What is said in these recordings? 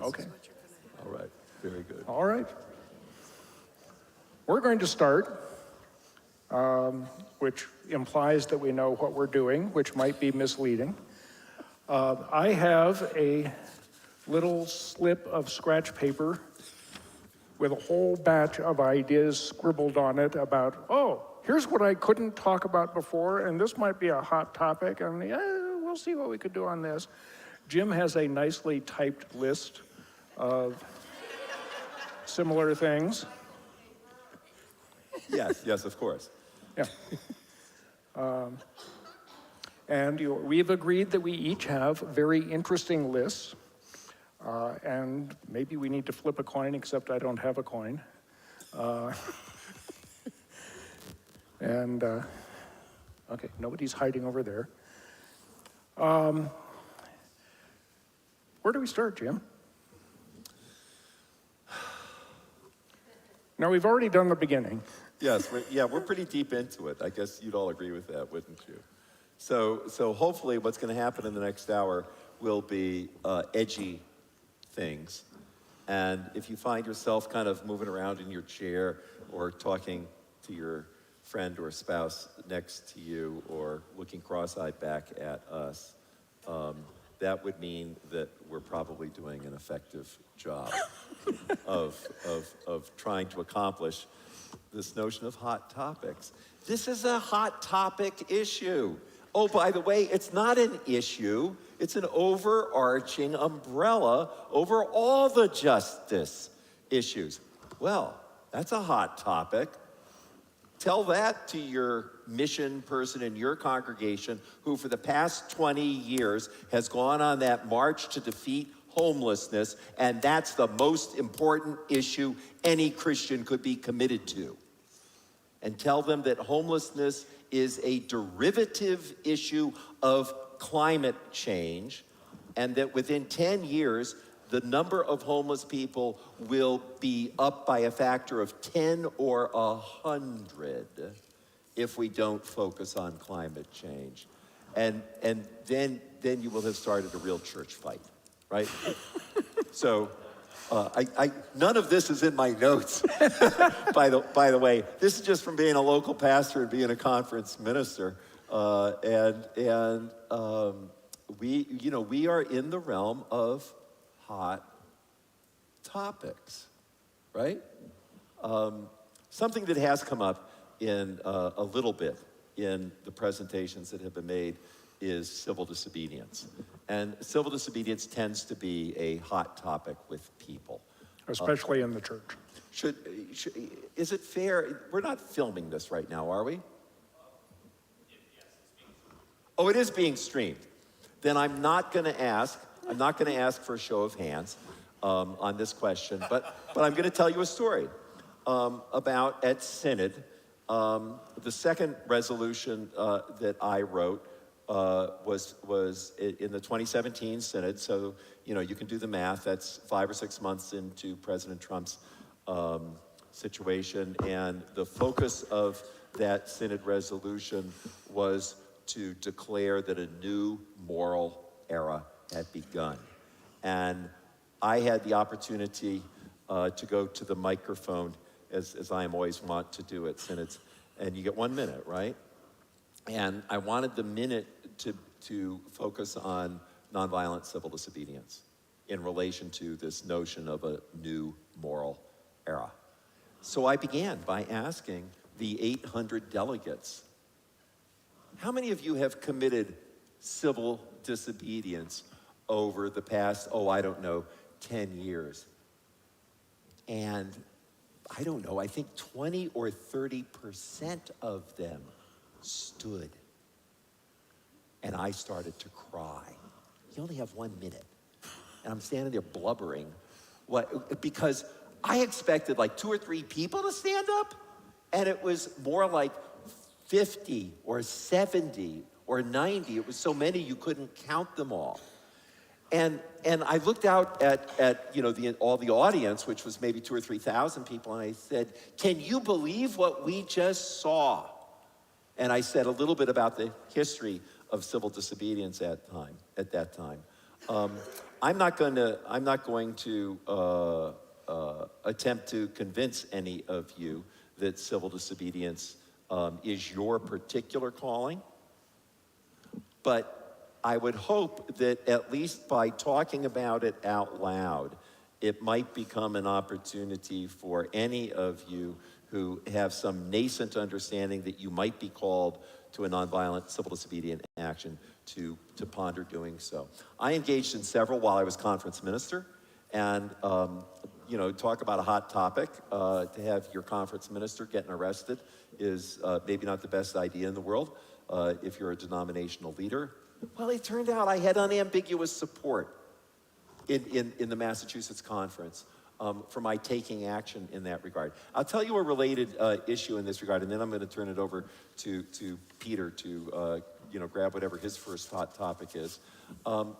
Okay. All right, very good. All right. We're going to start, which implies that we know what we're doing, which might be misleading. I have a little slip of scratch paper with a whole batch of ideas scribbled on it about, oh, here's what I couldn't talk about before, and this might be a hot topic, and we'll see what we could do on this. Jim has a nicely typed list of similar things. Yes, of course. Yeah. And we've agreed that we each have very interesting lists. And maybe we need to flip a coin, except I don't have a coin. Okay, nobody's hiding over there. Where do we start, Jim? Now, we've already done the beginning. Yes, we're pretty deep into it. I guess you'd all agree with that, wouldn't you? So hopefully what's going to happen in the next hour will be edgy things. And if you find yourself kind of moving around in your chair or talking to your friend or spouse next to you or looking cross-eyed back at us, that would mean that we're probably doing an effective job of trying to accomplish this notion of hot topics. This is a hot topic issue. Oh, by the way, it's not an issue. It's an overarching umbrella over all the justice issues. Well, that's a hot topic. Tell that to your mission person in your congregation who for the past 20 years has gone on that march to defeat homelessness, and that's the most important issue any Christian could be committed to. And tell them that homelessness is a derivative issue of climate change, and that within 10 years, the number of homeless people will be up by a factor of 10 or 100 if we don't focus on climate change. And then you will have started a real church fight, right? So none of this is in my notes, by the way. This is just from being a local pastor and being a conference minister. We are in the realm of hot topics, right? Something that has come up in a little bit in the presentations that have been made is civil disobedience. And civil disobedience tends to be a hot topic with people. Especially in the church. Is it fair? We're not filming this right now, are we? Oh, it is being streamed. Then I'm not going to ask for a show of hands on this question, but I'm going to tell you a story about at Synod. The second resolution that I wrote was in the 2017 Synod. So, you can do the math. That's 5 or 6 months into President Trump's situation. And the focus of that Synod resolution was to declare that a new moral era had begun. And I had the opportunity to go to the microphone, as I am always wont to do at Synods. And you get 1 minute, right? And I wanted the minute to focus on nonviolent civil disobedience in relation to this notion of a new moral era. So I began by asking the 800 delegates, how many of you have committed civil disobedience over the past, 10 years? And I don't know, I think 20 or 30% of them stood. And I started to cry. You only have 1 minute. And I'm standing there blubbering. Because I expected like 2 or 3 people to stand up, and it was more like 50 or 70 or 90. It was so many you couldn't count them all. And I looked out at all the audience, which was maybe 2,000 or 3,000 people, and I said, "Can you believe what we just saw?" And I said a little bit about the history of civil disobedience at that time. I'm not going to attempt to convince any of you that civil disobedience is your particular calling, but I would hope that at least by talking about it out loud, it might become an opportunity for any of you who have some nascent understanding that you might be called to a nonviolent civil disobedient action to ponder doing so. I engaged in several while I was conference minister, and talk about a hot topic. To have your conference minister getting arrested is maybe not the best idea in the world if you're a denominational leader. Well, it turned out I had unambiguous support in the Massachusetts conference for my taking action in that regard. I'll tell you a related issue in this regard, and then I'm going to turn it over to Peter to grab whatever his first hot topic is.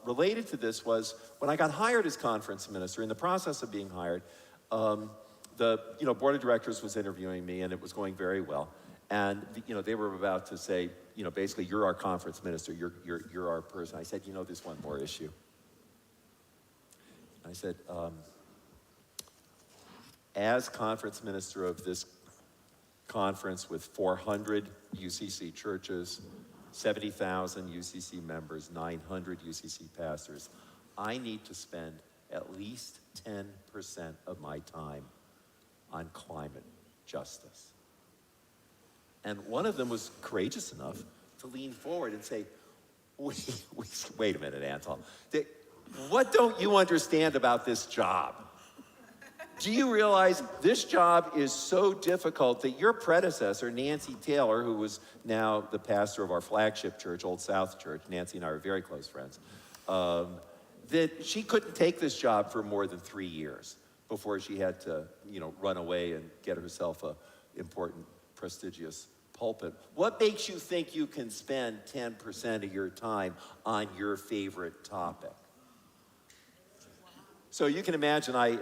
Related to this was when I got hired as conference minister, in the process of being hired, the board of directors was interviewing me, and it was going very well. And they were about to say, basically, you're our conference minister, you're our person. I said, there's one more issue. I said, as conference minister of this conference with 400 UCC churches, 70,000 UCC members, 900 UCC pastors, I need to spend at least 10% of my time on climate justice. And one of them was courageous enough to lean forward and say, wait a minute, Antal. What don't you understand about this job? Do you realize this job is so difficult that your predecessor, Nancy Taylor, who was now the pastor of our flagship church, Old South Church, Nancy and I are very close friends, that she couldn't take this job for more than 3 years before she had to, run away and get herself a important, prestigious pulpit. What makes you think you can spend 10% of your time on your favorite topic? So you can imagine I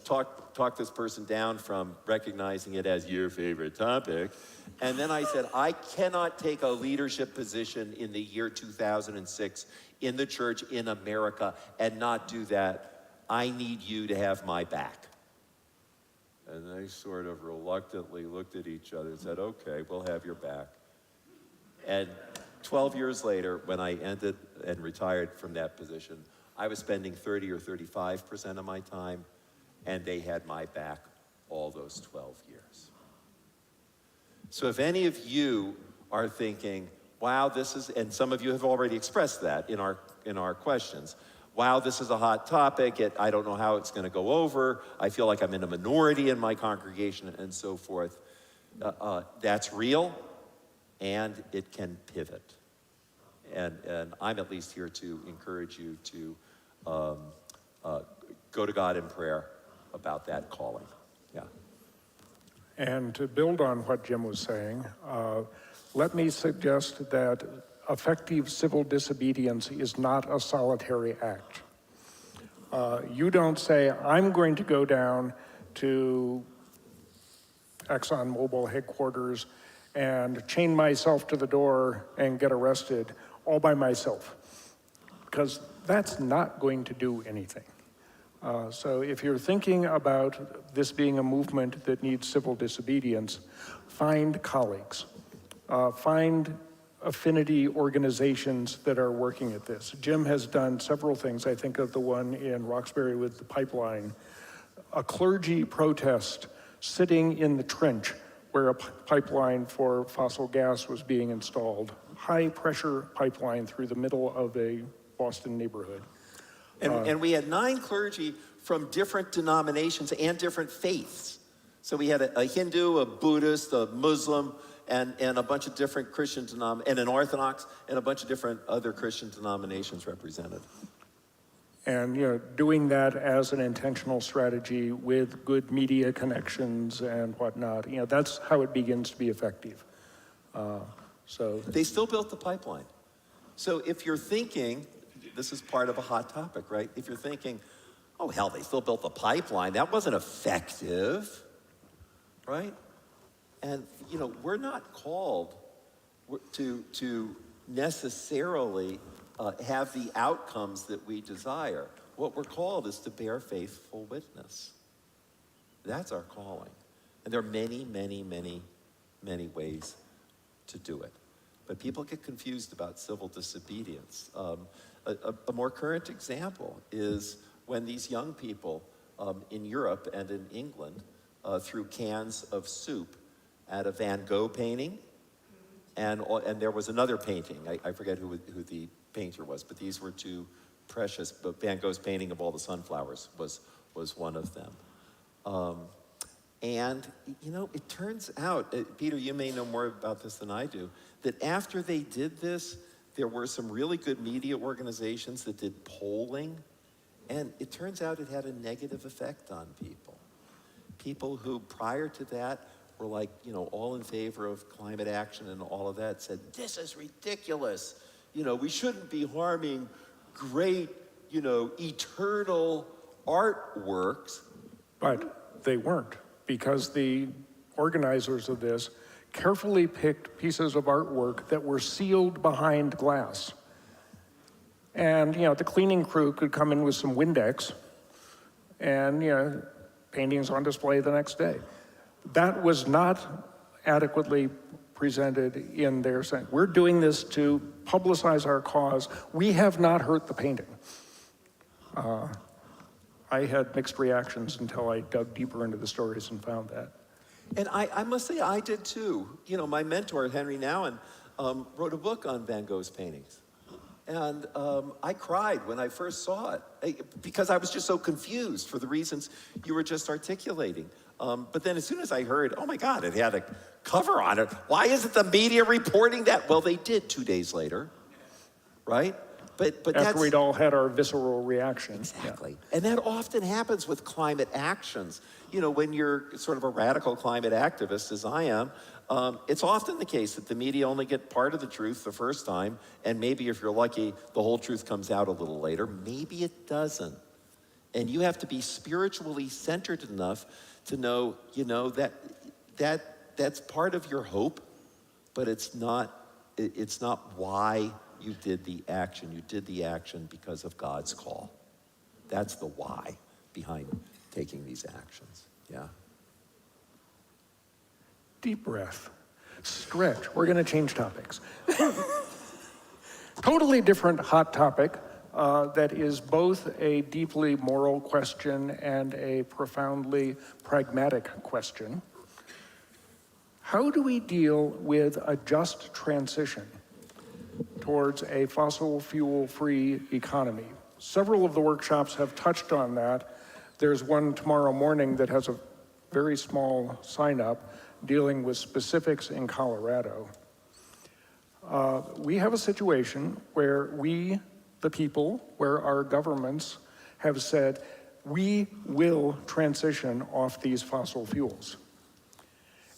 talked this person down from recognizing it as your favorite topic. And then I said, I cannot take a leadership position in the year 2006 in the church in America and not do that. I need you to have my back. And they sort of reluctantly looked at each other and said, okay, we'll have your back. And 12 years later, when I ended and retired from that position, I was spending 30 or 35% of my time, and they had my back all those 12 years. So if any of you are thinking, wow, this is, and some of you have already expressed that in our questions, wow, this is a hot topic, I don't know how it's going to go over, I feel like I'm in a minority in my congregation, and so forth, that's real, and it can pivot. And I'm at least here to encourage you to go to God in prayer about that calling. Yeah. And to build on what Jim was saying, let me suggest that effective civil disobedience is not a solitary act. You don't say, I'm going to go down to ExxonMobil headquarters and chain myself to the door and get arrested all by myself, because that's not going to do anything. So if you're thinking about this being a movement that needs civil disobedience, find colleagues, find affinity organizations that are working at this. Jim has done several things. I think of the one in Roxbury with the pipeline, a clergy protest sitting in the trench where a pipeline for fossil gas was being installed, high pressure pipeline through the middle of a Boston neighborhood. And we had 9 clergy from different denominations and different faiths. So we had a Hindu, a Buddhist, a Muslim, and a bunch of different Christian and an Orthodox, and a bunch of different other Christian denominations represented. And doing that as an intentional strategy with good media connections and whatnot, that's how it begins to be effective. So they still built the pipeline. So if you're thinking, this is part of a hot topic, right? If you're thinking, oh hell, they still built the pipeline, that wasn't effective, right? And we're not called to necessarily have the outcomes that we desire. What we're called is to bear faithful witness. That's our calling. And there are many, many, many, many ways to do it. But people get confused about civil disobedience. A more current example is when these young people in Europe and in England threw cans of soup at a Van Gogh painting, and there was another painting. I forget who the painter was, but these were two precious. But Van Gogh's painting of all the sunflowers was one of them. And you know, it turns out, Peter, you may know more about this than I do, that after they did this, there were some really good media organizations that did polling, and it turns out it had a negative effect on people. People who prior to that were like, you know, all in favor of climate action and all of that said, this is ridiculous. You know, we shouldn't be harming great, you know, eternal artworks. But they weren't, because the organizers of this carefully picked pieces of artwork that were sealed behind glass. And, you know, the cleaning crew could come in with some Windex and, you know, paintings on display the next day. That was not adequately presented in their saying, we're doing this to publicize our cause. We have not hurt the painting. I had mixed reactions until I dug deeper into the stories and found that. And I must say, I did too. You know, my mentor, Henry Nouwen, wrote a book on Van Gogh's paintings. And I cried when I first saw it because I was just so confused for the reasons you were just articulating. But then as soon as I heard, oh my God, it had a cover on it. Why isn't the media reporting that? Well, they did 2 days later, right? But After we'd all had our visceral reaction. Exactly. Yeah. And that often happens with climate actions. You know, when you're sort of a radical climate activist, as I am, it's often the case that the media only get part of the truth the first time, and maybe if you're lucky, the whole truth comes out a little later. Maybe it doesn't. And you have to be spiritually centered enough to know, you know, that's part of your hope, but it's not why you did the action. You did the action because of God's call. That's the why behind taking these actions. Yeah. Deep breath. Stretch. We're going to change topics. Totally different hot topic that is both a deeply moral question and a profoundly pragmatic question. How do we deal with a just transition towards a fossil fuel-free economy? Several of the workshops have touched on that. There's one tomorrow morning that has a very small sign-up dealing with specifics in Colorado. We have a situation where we, the people, where our governments have said, we will transition off these fossil fuels.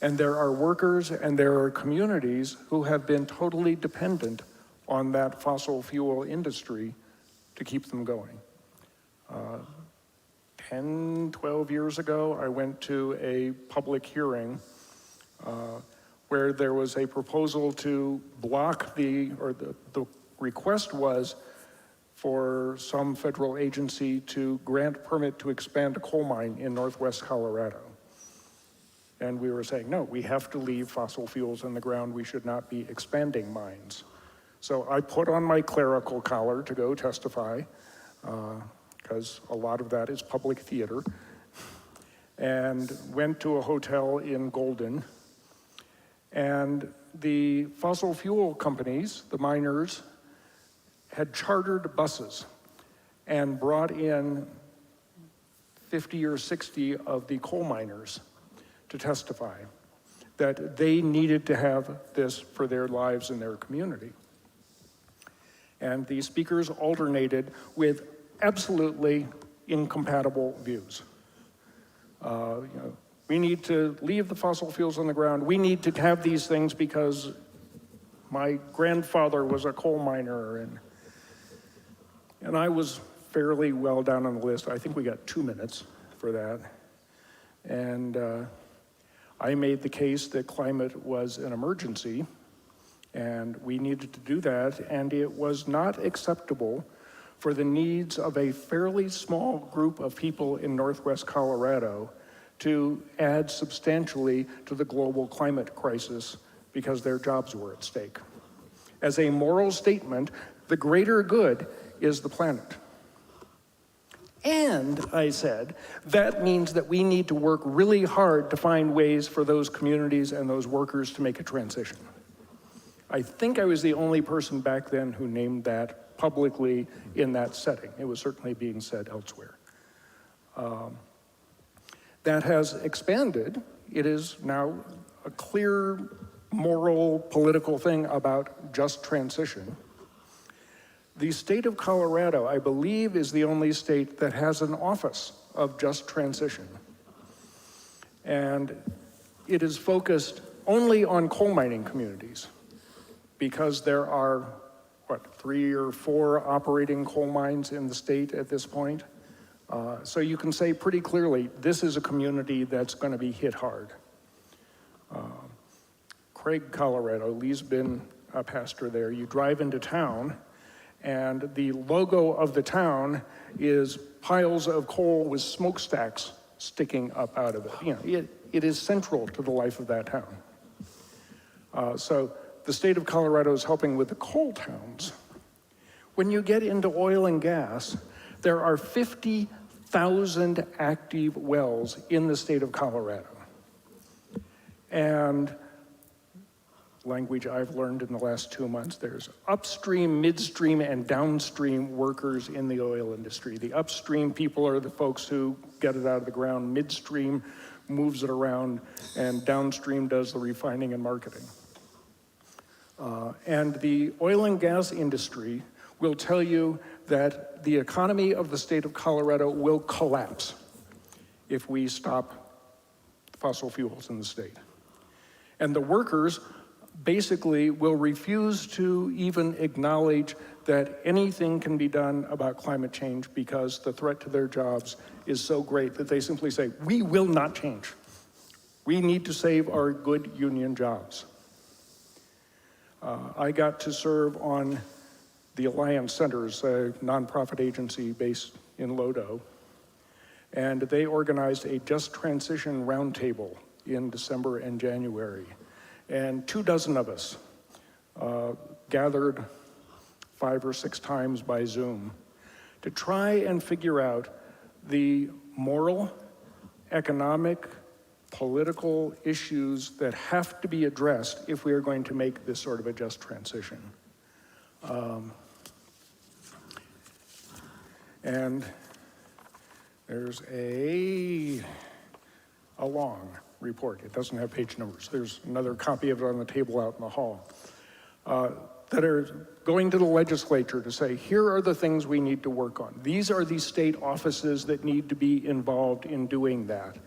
And there are workers and there are communities who have been totally dependent on that fossil fuel industry to keep them going. 10, 12 years ago, I went to a public hearing where there was a proposal to block the request was for some federal agency to grant permit to expand a coal mine in northwest Colorado. And we were saying, no, we have to leave fossil fuels in the ground. We should not be expanding mines. So I put on my clerical collar to go testify, because a lot of that is public theater, and went to a hotel in Golden. And the fossil fuel companies, the miners, had chartered buses and brought in 50 or 60 of the coal miners to testify that they needed to have this for their lives and their community. And the speakers alternated with absolutely incompatible views. We need to leave the fossil fuels on the ground. We need to have these things because my grandfather was a coal miner. And I was fairly well down on the list. I think we got 2 minutes for that. And I made the case that climate was an emergency And we needed to do that, and it was not acceptable for the needs of a fairly small group of people in Northwest Colorado to add substantially to the global climate crisis because their jobs were at stake. As a moral statement, the greater good is the planet. And, I said, that means that we need to work really hard to find ways for those communities and those workers to make a transition. I think I was the only person back then who named that publicly in that setting. It was certainly being said elsewhere. That has expanded. It is now a clear moral, political thing about just transition. The state of Colorado, I believe, is the only state that has an office of just transition. And it is focused only on coal mining communities because there are, 3 or 4 operating coal mines in the state at this point. So you can say pretty clearly, this is a community that's going to be hit hard. Craig, Colorado, Lee's been a pastor there. You drive into town, and the logo of the town is piles of coal with smokestacks sticking up out of it. You know, it is central to the life of that town. So the state of Colorado is helping with the coal towns. When you get into oil and gas, there are 50,000 active wells in the state of Colorado. And language I've learned in the last 2 months, there's upstream, midstream, and downstream workers in the oil industry. The upstream people are the folks who get it out of the ground, midstream moves it around, and downstream does the refining and marketing. And the oil and gas industry will tell you that the economy of the state of Colorado will collapse if we stop fossil fuels in the state. And the workers basically will refuse to even acknowledge that anything can be done about climate change because the threat to their jobs is so great that they simply say, we will not change. We need to save our good union jobs. I got to serve on the Alliance Centers, a nonprofit agency based in Lodo, and they organized a Just Transition Roundtable in December and January. And 24 of us gathered 5 or 6 times by Zoom to try and figure out the moral, economic, political issues that have to be addressed if we are going to make this sort of a just transition. And there's a long report. It doesn't have page numbers. There's another copy of it on the table out in the hall that are going to the legislature to say, here are the things we need to work on. These are the state offices that need to be involved in doing that.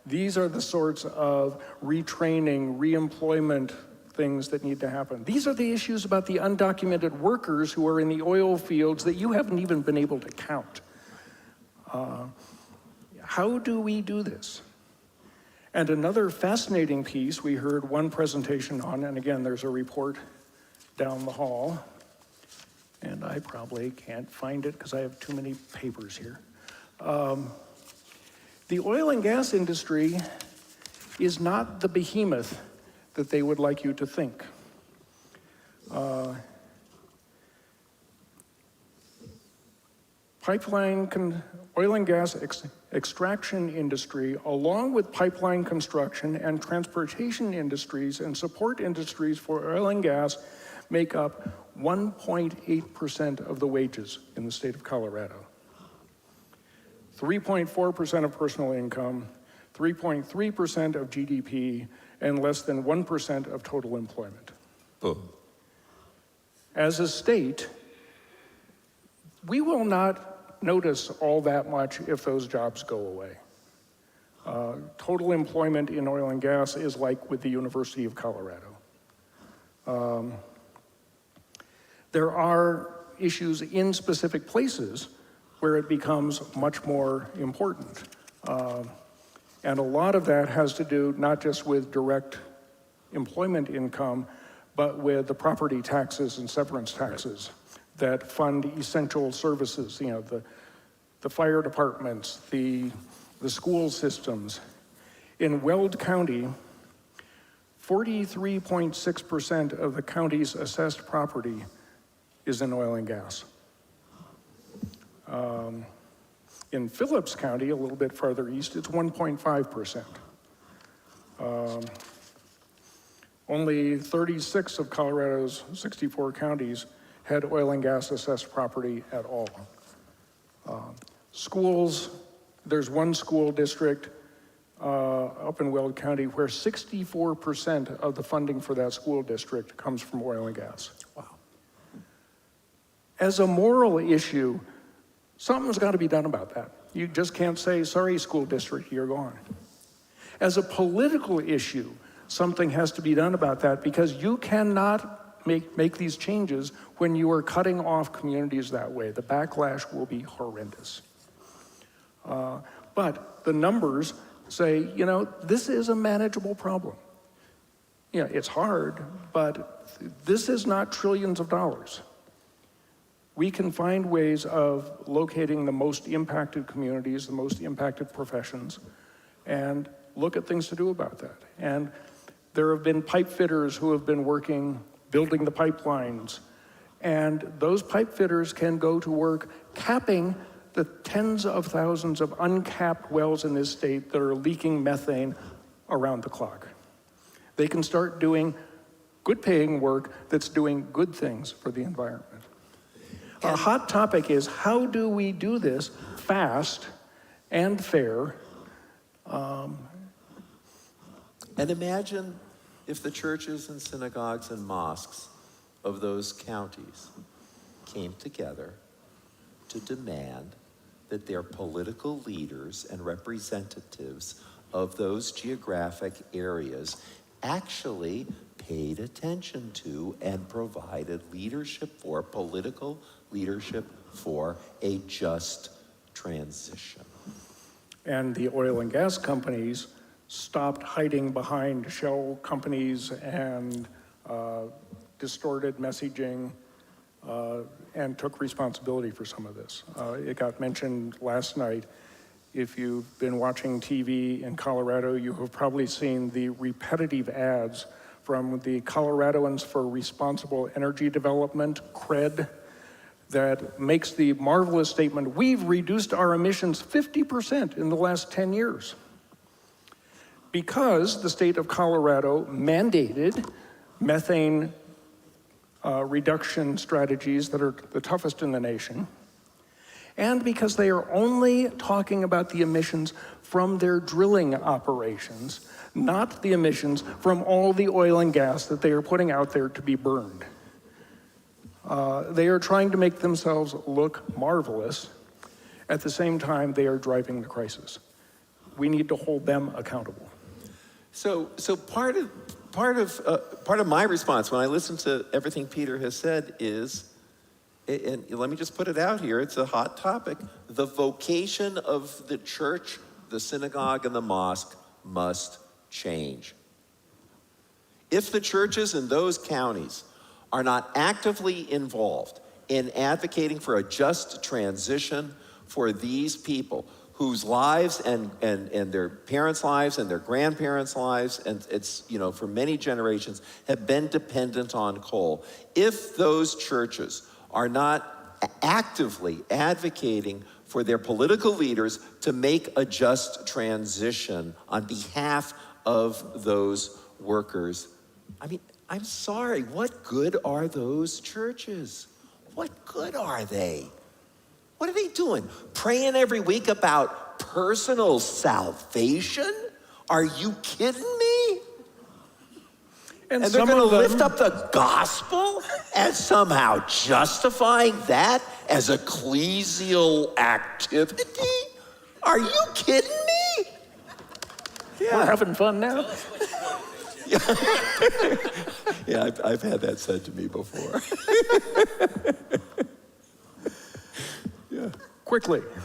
These are the sorts of retraining, reemployment things that need to happen. These are the issues about the undocumented workers who are in the oil fields that you haven't even been able to count. How do we do this? And another fascinating piece we heard one presentation on, and again, there's a report down the hall, and I probably can't find it because I have too many papers here. The oil and gas industry is not the behemoth that they would like you to think. Oil and gas extraction industry, along with pipeline construction and transportation industries and support industries for oil and gas, make up 1.8% of the wages in the state of Colorado. 3.4% of personal income, 3.3% of GDP, and less than 1% of total employment. Boom. As a state, we will not notice all that much if those jobs go away. Total employment in oil and gas is like with the University of Colorado. There are issues in specific places where it becomes much more important. And a lot of that has to do not just with direct employment income, but with the property taxes and severance taxes that fund essential services, you know, the fire departments, the school systems. In Weld County, 43.6% of the county's assessed property is in oil and gas. In Phillips County, a little bit farther east, it's 1.5%. Only 36 of Colorado's 64 counties had oil and gas assessed property at all. Schools, there's one school district up in Weld County where 64% of the funding for that school district comes from oil and gas. Wow. As a moral issue, something's got to be done about that. You just can't say, sorry, school district, you're gone. As a political issue, something has to be done about that because you cannot make these changes when you are cutting off communities that way. The backlash will be horrendous. But the numbers say, you know, this is a manageable problem. You know, it's hard, but this is not trillions of dollars. We can find ways of locating the most impacted communities, the most impacted professions, and look at things to do about that. And there have been pipe fitters who have been working, building the pipelines, and those pipe fitters can go to work capping the tens of thousands of uncapped wells in this state that are leaking methane around the clock. They can start doing good paying work that's doing good things for the environment. A hot topic is how do we do this fast and fair? And imagine if the churches and synagogues and mosques of those counties came together to demand that their political leaders and representatives of those geographic areas actually paid attention to and provided leadership for, political leadership for a just transition. And the oil and gas companies stopped hiding behind shell companies and distorted messaging and took responsibility for some of this. It got mentioned last night. If you've been watching TV in Colorado, you have probably seen the repetitive ads from the Coloradoans for Responsible Energy Development, CRED, that makes the marvelous statement, we've reduced our emissions 50% in the last 10 years. Because the state of Colorado mandated methane reduction strategies that are the toughest in the nation, and because they are only talking about the emissions from their drilling operations, not the emissions from all the oil and gas that they are putting out there to be burned. They are trying to make themselves look marvelous. At the same time, they are driving the crisis. We need to hold them accountable. So part of my response when I listen to everything Peter has said is, and let me just put it out here, it's a hot topic. The vocation of the church, the synagogue, and the mosque must change. If the churches in those counties are not actively involved in advocating for a just transition for these people whose lives and their parents' lives and their grandparents' lives, and it's, you know, for many generations have been dependent on coal. If those churches are not actively advocating for their political leaders to make a just transition on behalf of those workers, I mean, I'm sorry, what good are those churches? What good are they? What are they doing? Praying every week about personal salvation? Are you kidding me? And they're going to lift up the gospel as somehow justifying that as ecclesial activity? Are you kidding me? Yeah. We're having fun now. Yeah, I've had that said to me before. Yeah. Quickly. Well, it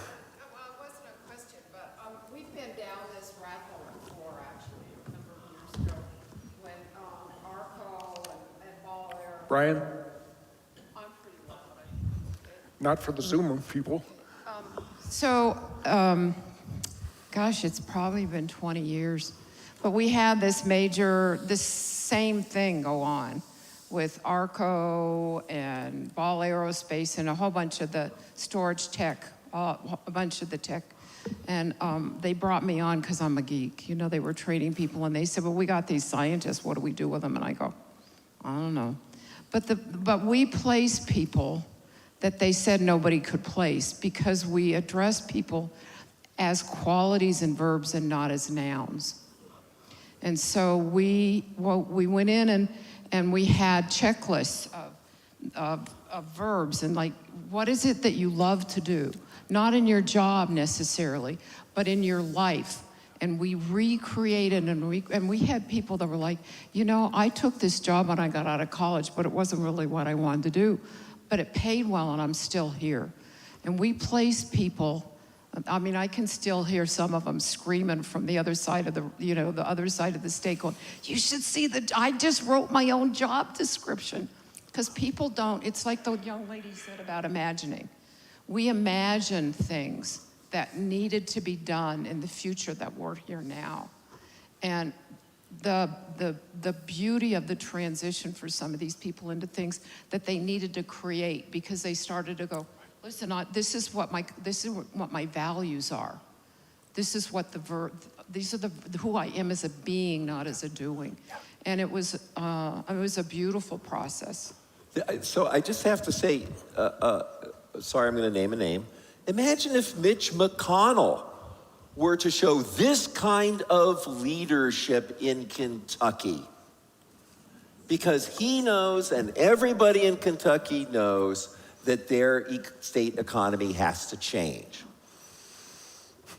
wasn't a question, but we've been down this rat hole before, actually, a number of years ago, when ARCO and Brian? Not for the Zoom people. So, gosh, it's probably been 20 years. But we had this same thing go on with ARCO and Ball Aerospace and a whole bunch of the storage tech, a bunch of the tech. And they brought me on because I'm a geek. You know, they were training people and they said, well, we got these scientists, what do we do with them? And I go, I don't know. But we place people that they said nobody could place because we address people as qualities and verbs and not as nouns. And so we went in and we had checklists of verbs and like, what is it that you love to do? Not in your job necessarily, but in your life. And we recreated and we had people that were like, you know, I took this job when I got out of college, but it wasn't really what I wanted to do. But it paid well and I'm still here. And we place people, I mean, I can still hear some of them screaming from the other side of the other side of the state going, you should see I just wrote my own job description. Because people don't, it's like the young lady said about imagining. We imagine things that needed to be done in the future that weren't here now. And the beauty of the transition for some of these people into things that they needed to create because they started to go, listen, this is what my values are. This is what these are who I am as a being, not as a doing. And it was a beautiful process. So I just have to say, sorry, I'm going to name a name. Imagine if Mitch McConnell were to show this kind of leadership in Kentucky. Because he knows, and everybody in Kentucky knows, that their state economy has to change.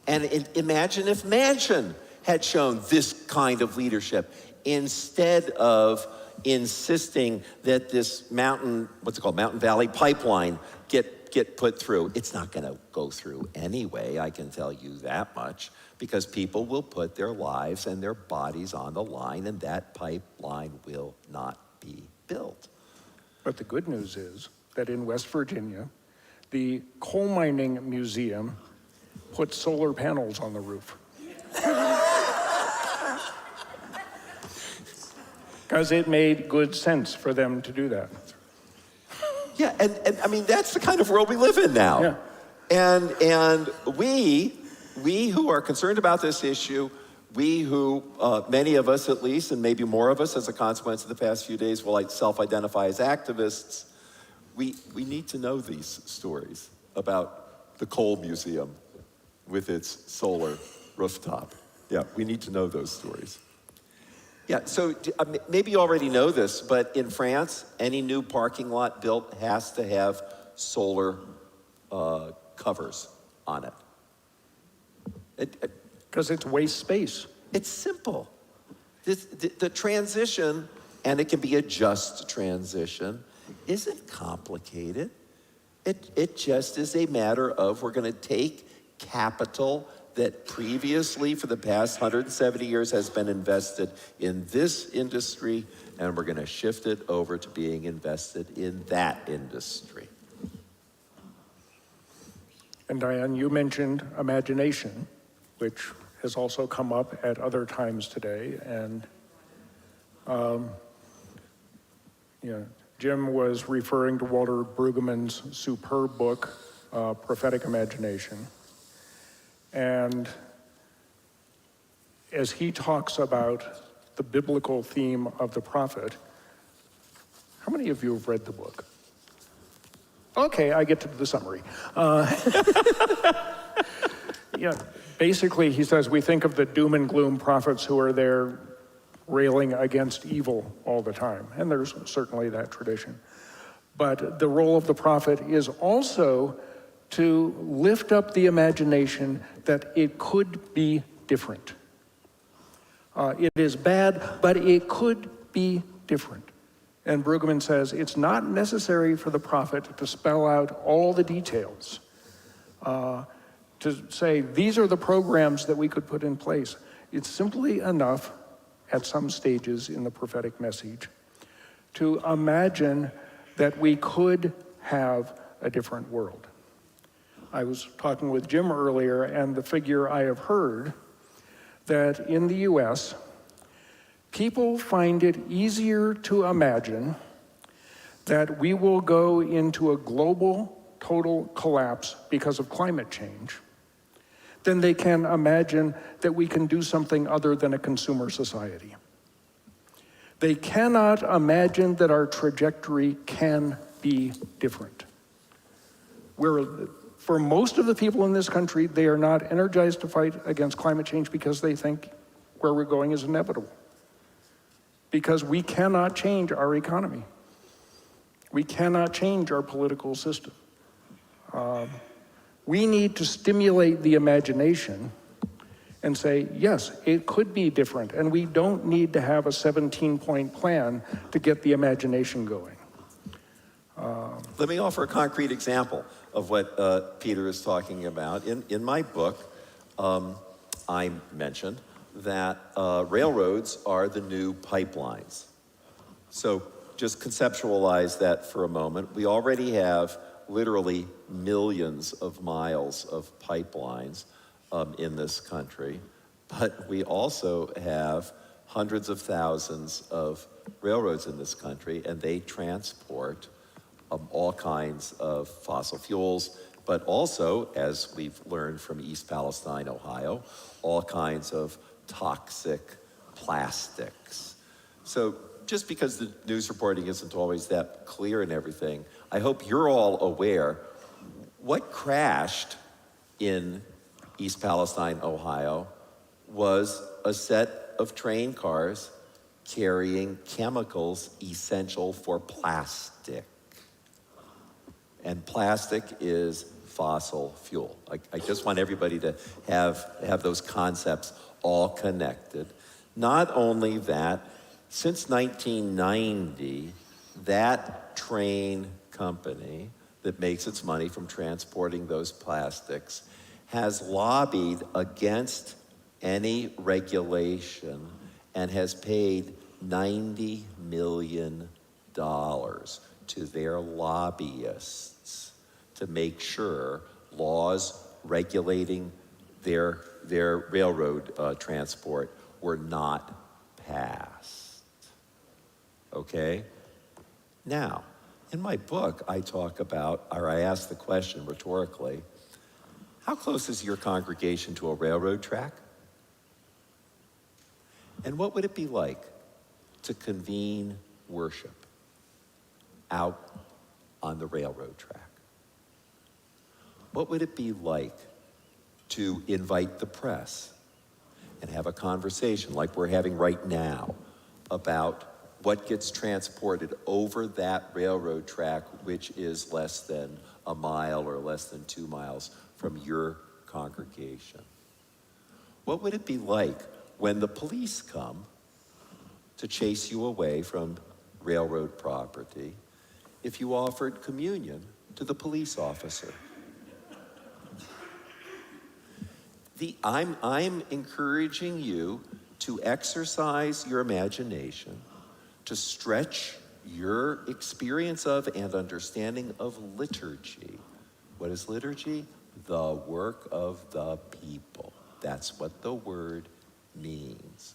And imagine if Manchin had shown this kind of leadership instead of insisting that this Mountain Valley pipeline get put through. It's not going to go through anyway, I can tell you that much, because people will put their lives and their bodies on the line, and that pipeline will not be built. But the good news is that in West Virginia, the coal mining museum put solar panels on the roof. Because it made good sense for them to do that. Yeah, and I mean, that's the kind of world we live in now. Yeah. And we who are concerned about this issue, we who, many of us at least, and maybe more of us as a consequence of the past few days, will self-identify as activists, we need to know these stories about the coal museum with its solar rooftop. Yeah, we need to know those stories. Yeah, so maybe you already know this, but in France, any new parking lot built has to have solar covers on it. Because it's waste space. It's simple. The transition, and it can be a just transition, isn't complicated. It just is a matter of we're going to take capital that previously, for the past 170 years, has been invested in this industry, and we're going to shift it over to being invested in that industry. And Diane, you mentioned imagination, which has also come up at other times today. And Jim was referring to Walter Brueggemann's superb book, Prophetic Imagination. And as he talks about the biblical theme of the prophet, how many of you have read the book? Okay, I get to the summary. Basically he says we think of the doom and gloom prophets who are there railing against evil all the time, and there's certainly that tradition. But the role of the prophet is also to lift up the imagination that it could be different. It is bad, but it could be different. And Brueggemann says it's not necessary for the prophet to spell out all the details, to say these are the programs that we could put in place. It's simply enough at some stages in the prophetic message to imagine that we could have a different world. I was talking with Jim earlier, and the figure I have heard that in the US, people find it easier to imagine that we will go into a global total collapse because of climate change than they can imagine that we can do something other than a consumer society. They cannot imagine that our trajectory can be different. For most of the people in this country, they are not energized to fight against climate change because they think where we're going is inevitable. Because we cannot change our economy. We cannot change our political system. We need to stimulate the imagination and say, yes, it could be different, and we don't need to have a 17-point plan to get the imagination going. Let me offer a concrete example of what Peter is talking about. In my book, I mentioned that railroads are the new pipelines. So just conceptualize that for a moment. We already have literally millions of miles of pipelines in this country, but we also have hundreds of thousands of railroads in this country, and they transport all kinds of fossil fuels, but also, as we've learned from East Palestine, Ohio, all kinds of toxic plastics. So just because the news reporting isn't always that clear and everything, I hope you're all aware what crashed in East Palestine, Ohio, was a set of train cars carrying chemicals essential for plastic. And plastic is fossil fuel. I just want everybody to have those concepts all connected. Not only that, since 1990, that train company that makes its money from transporting those plastics has lobbied against any regulation and has paid $90 million to their lobbyists to make sure laws regulating their railroad transport were not passed. Okay? Now, in my book, I talk about, or I ask the question rhetorically, how close is your congregation to a railroad track? And what would it be like to convene worship out on the railroad track? What would it be like to invite the press and have a conversation like we're having right now about what gets transported over that railroad track, which is less than a mile or less than 2 miles from your congregation? What would it be like when the police come to chase you away from railroad property if you offered communion to the police officer? I'm encouraging you to exercise your imagination, to stretch your experience of and understanding of liturgy. What is liturgy? The work of the people. That's what the word means.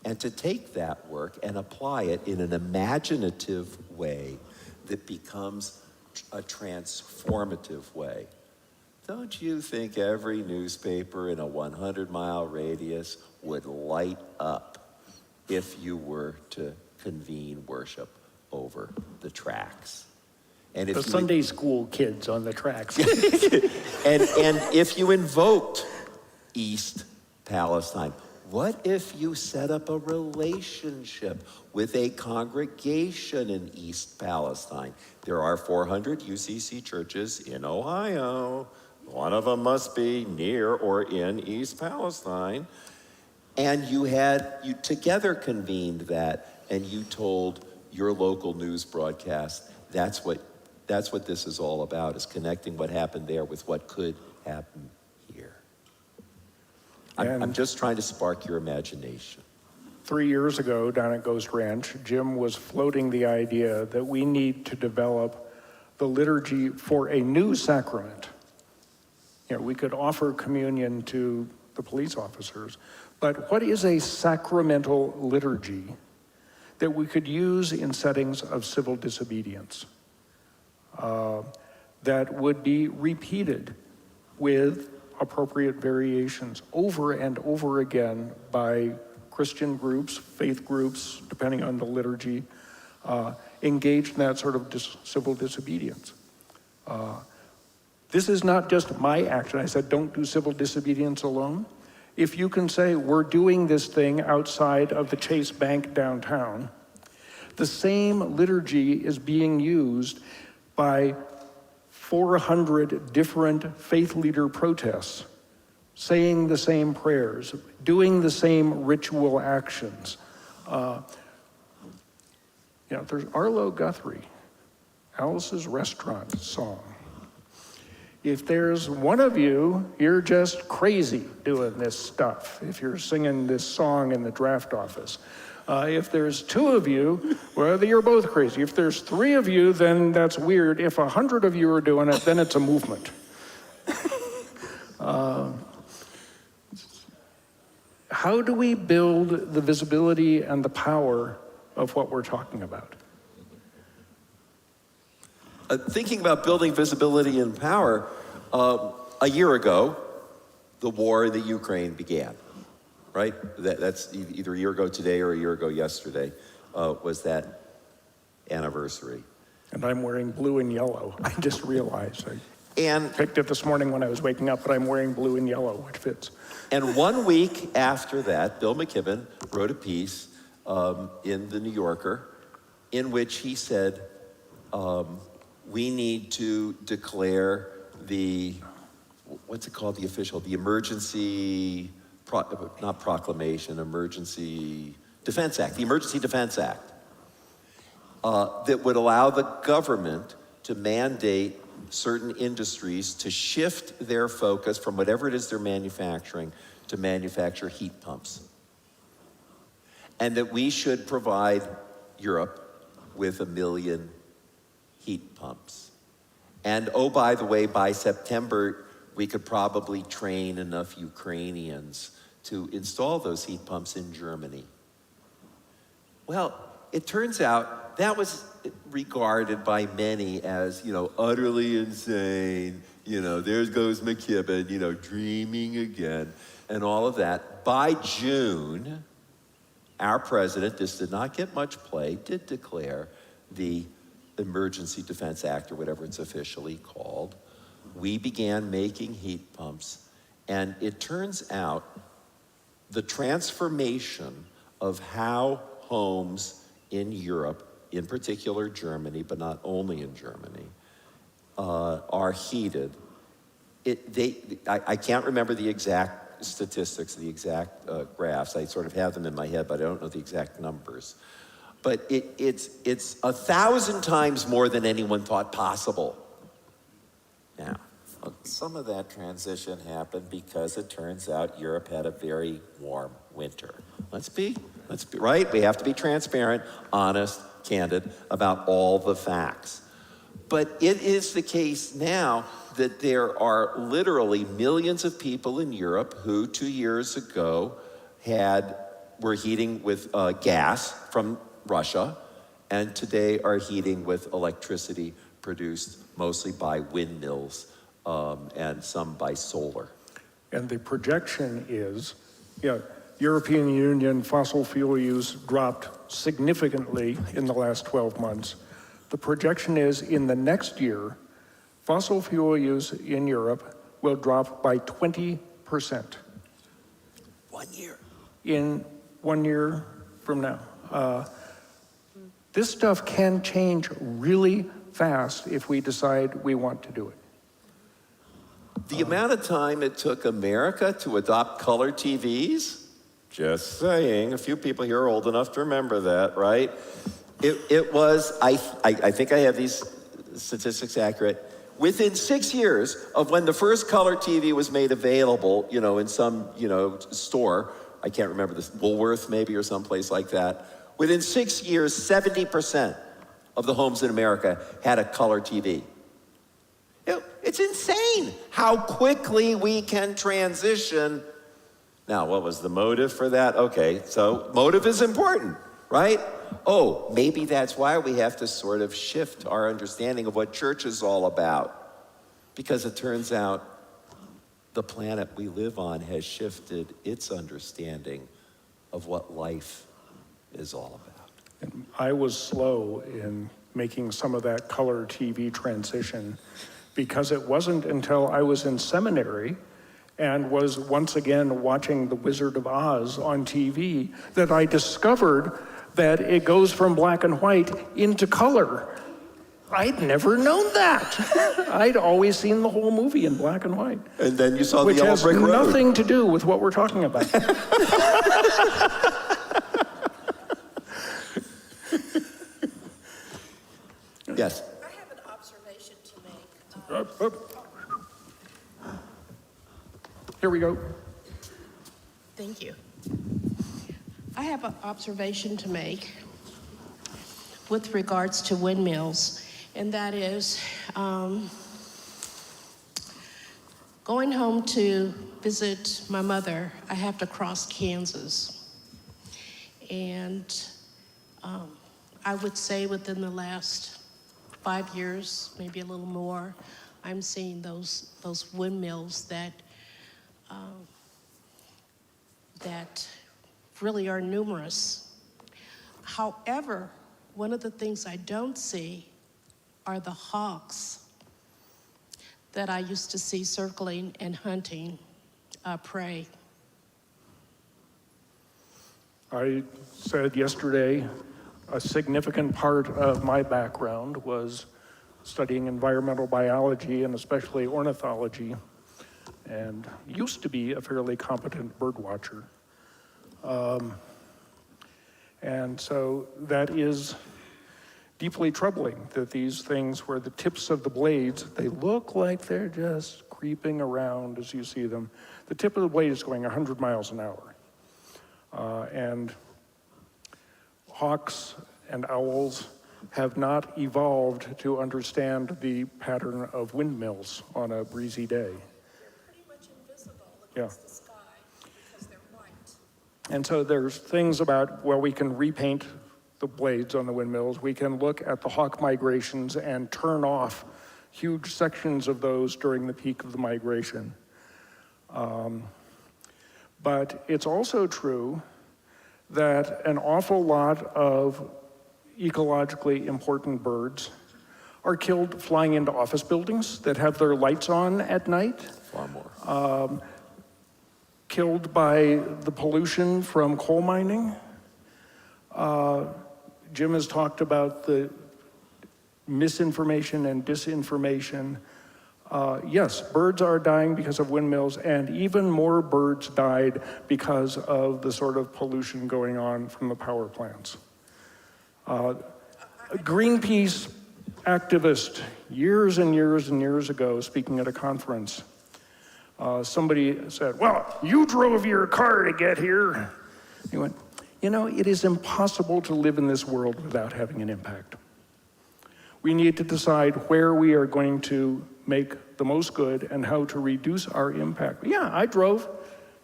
And to take that work and apply it in an imaginative way that becomes a transformative way. Don't you think every newspaper in a 100-mile radius would light up if you were to convene worship over the tracks? And if The Sunday school kids on the tracks. and if you invoked East Palestine, what if you set up a relationship with a congregation in East Palestine? There are 400 UCC churches in Ohio. One of them must be near or in East Palestine. And you together convened that, and you told your local news broadcast, that's what this is all about, is connecting what happened there with what could happen here. I'm just trying to spark your imagination. 3 years ago down at Ghost Ranch, Jim was floating the idea that we need to develop the liturgy for a new sacrament. You know, we could offer communion to the police officers, but what is a sacramental liturgy that we could use in settings of civil disobedience that would be repeated with appropriate variations over and over again by Christian groups, faith groups, depending on the liturgy, engaged in that sort of civil disobedience. This is not just my action. I said, don't do civil disobedience alone. If you can say, we're doing this thing outside of the Chase Bank downtown, the same liturgy is being used by 400 different faith leader protests, saying the same prayers, doing the same ritual actions. You know, there's Arlo Guthrie, Alice's Restaurant song. If there's one of you, you're just crazy doing this stuff, if you're singing this song in the draft office. If there's two of you, well, you're both crazy. If there's three of you, then that's weird. If 100 of you are doing it, then it's a movement. How do we build the visibility and the power of what we're talking about? Thinking about building visibility and power, a year ago, the war in the Ukraine began, right? That's either a year ago today or a year ago yesterday was that anniversary. And I'm wearing blue and yellow. I just realized. I And picked it this morning when I was waking up, but I'm wearing blue and yellow, which fits. And 1 week after that, Bill McKibben wrote a piece in the New Yorker in which he said, we need to declare the, what's it called, the official, the emergency, not proclamation, emergency defense act, the Emergency Defense Act, that would allow the government to mandate certain industries to shift their focus from whatever it is they're manufacturing to manufacture heat pumps. And that we should provide Europe with 1 million heat pumps. And oh, by the way, by September, we could probably train enough Ukrainians to install those heat pumps in Germany. Well, it turns out that was regarded by many as, utterly insane. There goes McKibben, dreaming again, and all of that. By June, our president, this did not get much play, did declare the Emergency Defense Act, or whatever it's officially called. We began making heat pumps, and it turns out the transformation of how homes in Europe, in particular Germany, but not only in Germany, are heated. I can't remember the exact statistics, the exact graphs. I sort of have them in my head, but I don't know the exact numbers. But it's 1,000 times more than anyone thought possible. Now, some of that transition happened because it turns out Europe had a very warm winter. Let's be right. We have to be transparent, honest, candid about all the facts. But it is the case now that there are literally millions of people in Europe who 2 years ago were heating with gas from Russia, and today are heating with electricity produced mostly by windmills and some by solar. And the projection is, European Union fossil fuel use dropped significantly in the last 12 months. The projection is in the next year, fossil fuel use in Europe will drop by 20%. 1 year. In 1 year from now. This stuff can change really fast if we decide we want to do it. The amount of time it took America to adopt color TVs, just saying, a few people here are old enough to remember that, right? It was, I think I have these statistics accurate, within 6 years of when the first color TV was made available, in some, store I can't remember this, Woolworth maybe or someplace like that. Within 6 years, 70% of the homes in America had a color TV. It's insane how quickly we can transition. Now, what was the motive for that? Okay, so motive is important, right? Oh, maybe that's why we have to sort of shift our understanding of what church is all about. Because it turns out the planet we live on has shifted its understanding of what life is all about. And I was slow in making some of that color TV transition because it wasn't until I was in seminary and was once again watching The Wizard of Oz on TV that I discovered that it goes from black and white into color. I'd never known that. I'd always seen the whole movie in black and white. And then you saw which the Yellow Brick Road. Which has nothing to do with what we're talking about. Yes. I have an observation to make. Here we go. Thank you. I have an observation to make with regards to windmills, and that is going home to visit my mother, I have to cross Kansas. And I would say within the last 5 years, maybe a little more, I'm seeing those windmills that really are numerous. However, one of the things I don't see are the hawks that I used to see circling and hunting prey. I said yesterday, a significant part of my background was studying environmental biology and especially ornithology, and used to be a fairly competent bird watcher. And so that is deeply troubling that these things where the tips of the blades, they look like they're just creeping around as you see them. The tip of the blade is going 100 miles an hour. And hawks and owls have not evolved to understand the pattern of windmills on a breezy day. They're pretty much invisible against the sky because they're white. And so there's things about, well, we can repaint the blades on the windmills. We can look at the hawk migrations and turn off huge sections of those during the peak of the migration. But it's also true that an awful lot of ecologically important birds are killed flying into office buildings that have their lights on at night. Far more. Killed by the pollution from coal mining. Jim has talked about the misinformation and disinformation. Yes, birds are dying because of windmills, and even more birds died because of the sort of pollution going on from the power plants. Greenpeace activist, years and years and years ago, speaking at a conference, somebody said, well, you drove your car to get here. He went, you know, it is impossible to live in this world without having an impact. We need to decide where we are going to make the most good and how to reduce our impact. Yeah, I drove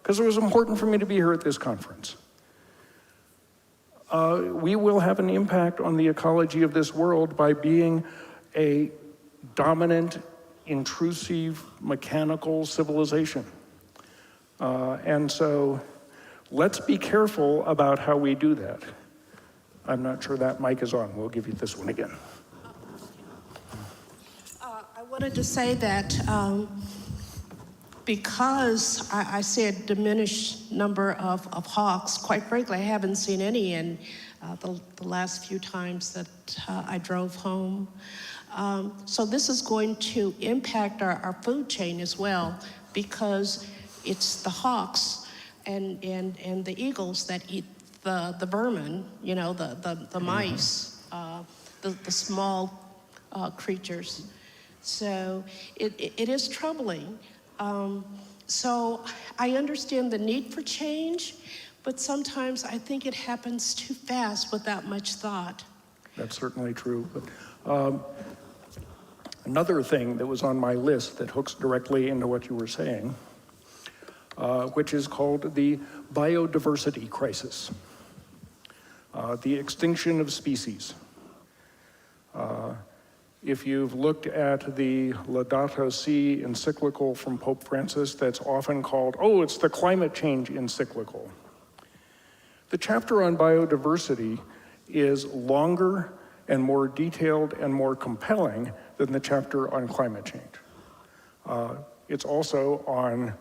because it was important for me to be here at this conference. We will have an impact on the ecology of this world by being a dominant, intrusive, mechanical civilization. And so let's be careful about how we do that. I'm not sure that mic is on. We'll give you this one again. I wanted to say that because I see a diminished number of hawks, quite frankly, I haven't seen any in the last few times that I drove home. So this is going to impact our food chain as well, because it's the hawks and the eagles that eat the vermin, you know, the mice, the small creatures. So it is troubling. So I understand the need for change, but sometimes I think it happens too fast without much thought. That's certainly true. But, another thing that was on my list that hooks directly into what you were saying, which is called the biodiversity crisis, the extinction of species. If you've looked at the Laudato Si encyclical from Pope Francis, that's often called, oh, it's the climate change encyclical. The chapter on biodiversity is longer and more detailed and more compelling than the chapter on climate change. It's also on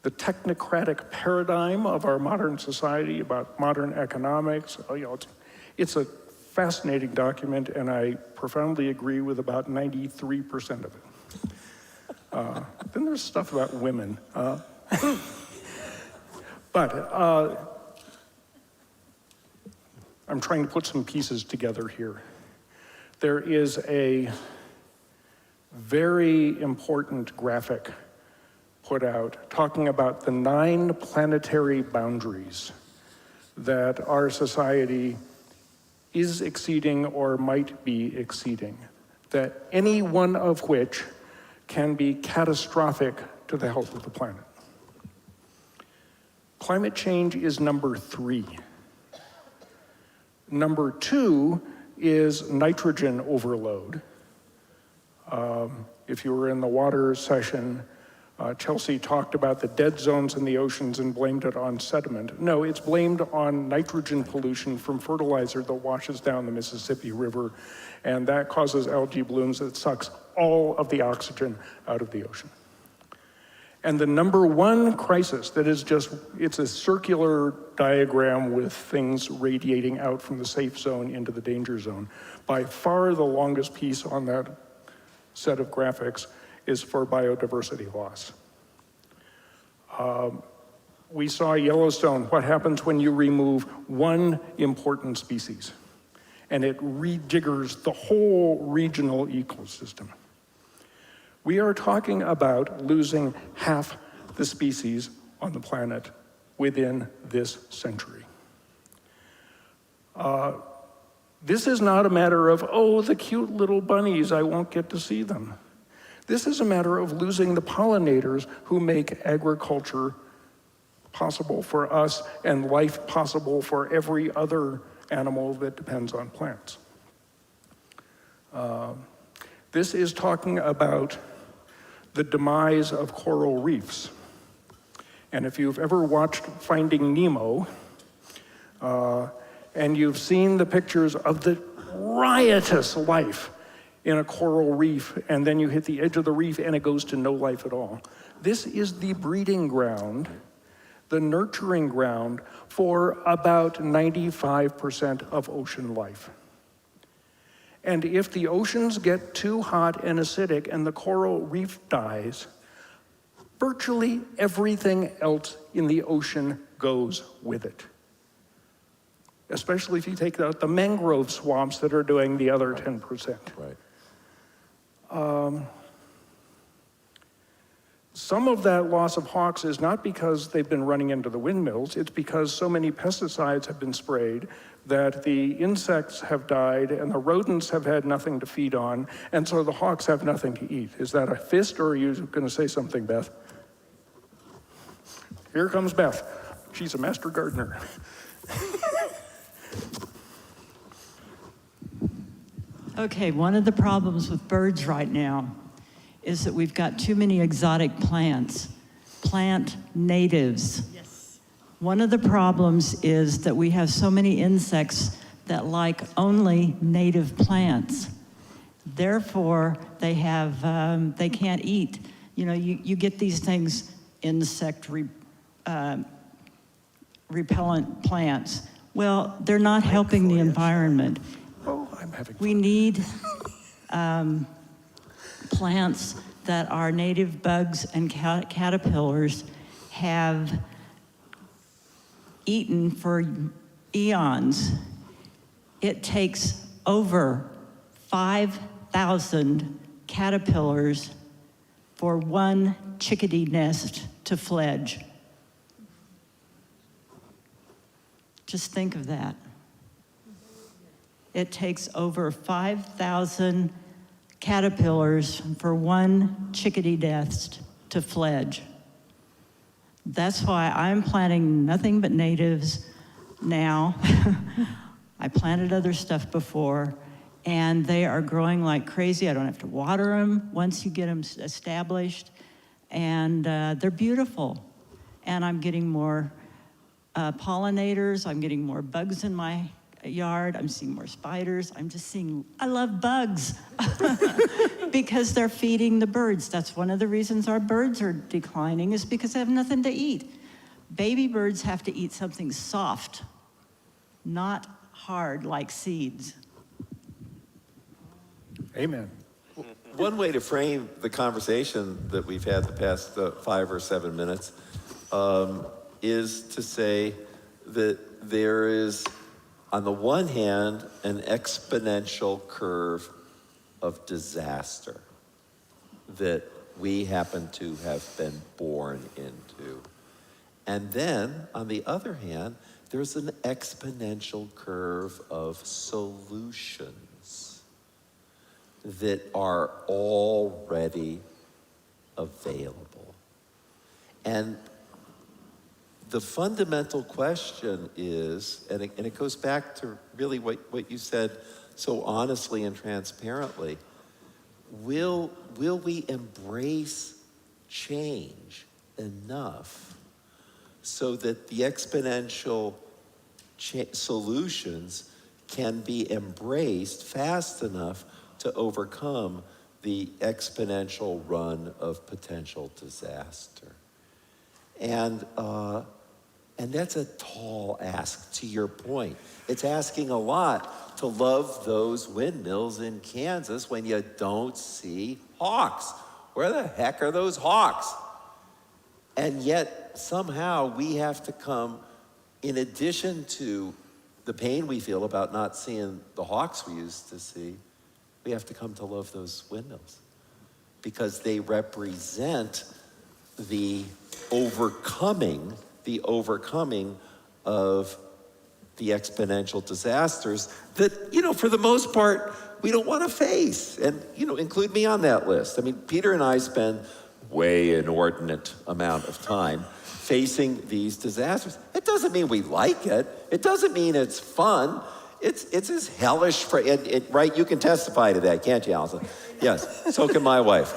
the technocratic paradigm of our modern society, about modern economics. It's a fascinating document, and I profoundly agree with about 93% of it. Then there's stuff about women. But I'm trying to put some pieces together here. There is a very important graphic put out talking about the 9 planetary boundaries that our society is exceeding or might be exceeding, that any one of which can be catastrophic to the health of the planet. Climate change is number 3. Number 2 is nitrogen overload. If you were in the water session, Chelsea talked about the dead zones in the oceans and blamed it on sediment. No, it's blamed on nitrogen pollution from fertilizer that washes down the Mississippi River, and that causes algae blooms that sucks all of the oxygen out of the ocean. And the number 1 crisis that is just, it's a circular diagram with things radiating out from the safe zone into the danger zone. By far the longest piece on that set of graphics is for biodiversity loss. We saw Yellowstone, what happens when you remove one important species, and it rejiggers the whole regional ecosystem. We are talking about losing half the species on the planet within this century. This is not a matter of, oh, the cute little bunnies, I won't get to see them. This is a matter of losing the pollinators who make agriculture possible for us and life possible for every other animal that depends on plants. This is talking about the demise of coral reefs. And if you've ever watched Finding Nemo, and you've seen the pictures of the riotous life in a coral reef, and then you hit the edge of the reef and it goes to no life at all. This is the breeding ground, the nurturing ground for about 95% of ocean life. And if the oceans get too hot and acidic and the coral reef dies, virtually everything else in the ocean goes with it. Especially if you take out the mangrove swamps that are doing the other 10%. Right. Some of that loss of hawks is not because they've been running into the windmills, it's because so many pesticides have been sprayed that the insects have died and the rodents have had nothing to feed on, and so the hawks have nothing to eat. Is that a fist, or are you going to say something, Beth? Here comes Beth. She's a master gardener. Okay, one of the problems with birds right now is that we've got too many exotic plants, plant natives. Yes. One of the problems is that we have so many insects that like only native plants. Therefore, they can't eat. You know, you get these things, insect repellent plants. Well, they're not helping the environment. Oh, I'm having fun. We need plants that our native bugs and caterpillars have eaten for eons. It takes over 5,000 caterpillars for one chickadee nest to fledge. Just think of that. It takes over 5,000 caterpillars for one chickadee nest to fledge. That's why I'm planting nothing but natives now. I planted other stuff before, and they are growing like crazy. I don't have to water them once you get them established, and they're beautiful. And I'm getting more pollinators. I'm getting more bugs in my yard. I'm seeing more spiders. I love bugs because they're feeding the birds. That's one of the reasons our birds are declining, is because they have nothing to eat. Baby birds have to eat something soft, not hard like seeds. Amen. One way to frame the conversation that we've had the past 5 or 7 minutes is to say that there is, on the one hand, an exponential curve of disaster that we happen to have been born into. And then, on the other hand, there's an exponential curve of solutions that are already available. And the fundamental question is, and it goes back to really what you said so honestly and transparently, will we embrace change enough so that the exponential solutions can be embraced fast enough to overcome the exponential run of potential disaster? And that's a tall ask, to your point. It's asking a lot to love those windmills in Kansas when you don't see hawks. Where the heck are those hawks? And yet, somehow, we have to come, in addition to the pain we feel about not seeing the hawks we used to see, we have to come to love those windmills because they represent the overcoming of the exponential disasters that, for the most part, we don't want to face. And, include me on that list. I mean, Peter and I spend way inordinate amount of time facing these disasters. It doesn't mean we like it. It doesn't mean it's fun. It's as hellish, right? You can testify to that, can't you, Allison? Yes, so can my wife.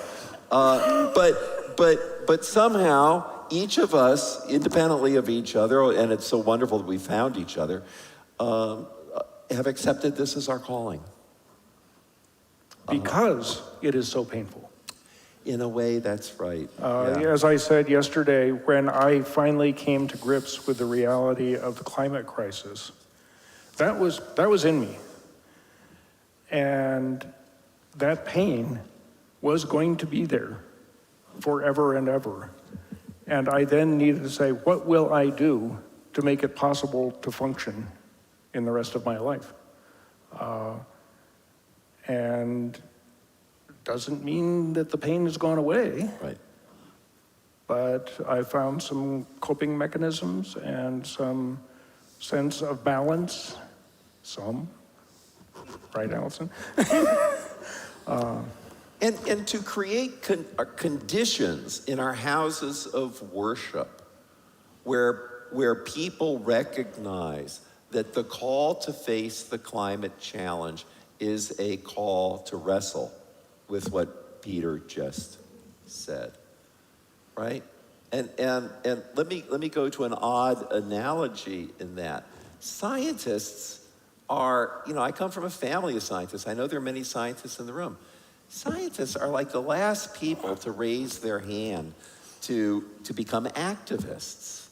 But somehow, each of us, independently of each other, and it's so wonderful that we found each other, have accepted this as our calling. Because it is so painful. In a way, that's right. As I said yesterday, when I finally came to grips with the reality of the climate crisis, that was in me. And that pain was going to be there forever and ever. And I then needed to say, what will I do to make it possible to function in the rest of my life? And it doesn't mean that the pain has gone away. Right. But I found some coping mechanisms and some sense of balance. Right, Allison? And to create conditions in our houses of worship where people recognize that the call to face the climate challenge is a call to wrestle with what Peter just said, right? And let me go to an odd analogy in that. Scientists are, I come from a family of scientists. I know there are many scientists in the room. Scientists are like the last people to raise their hand to become activists.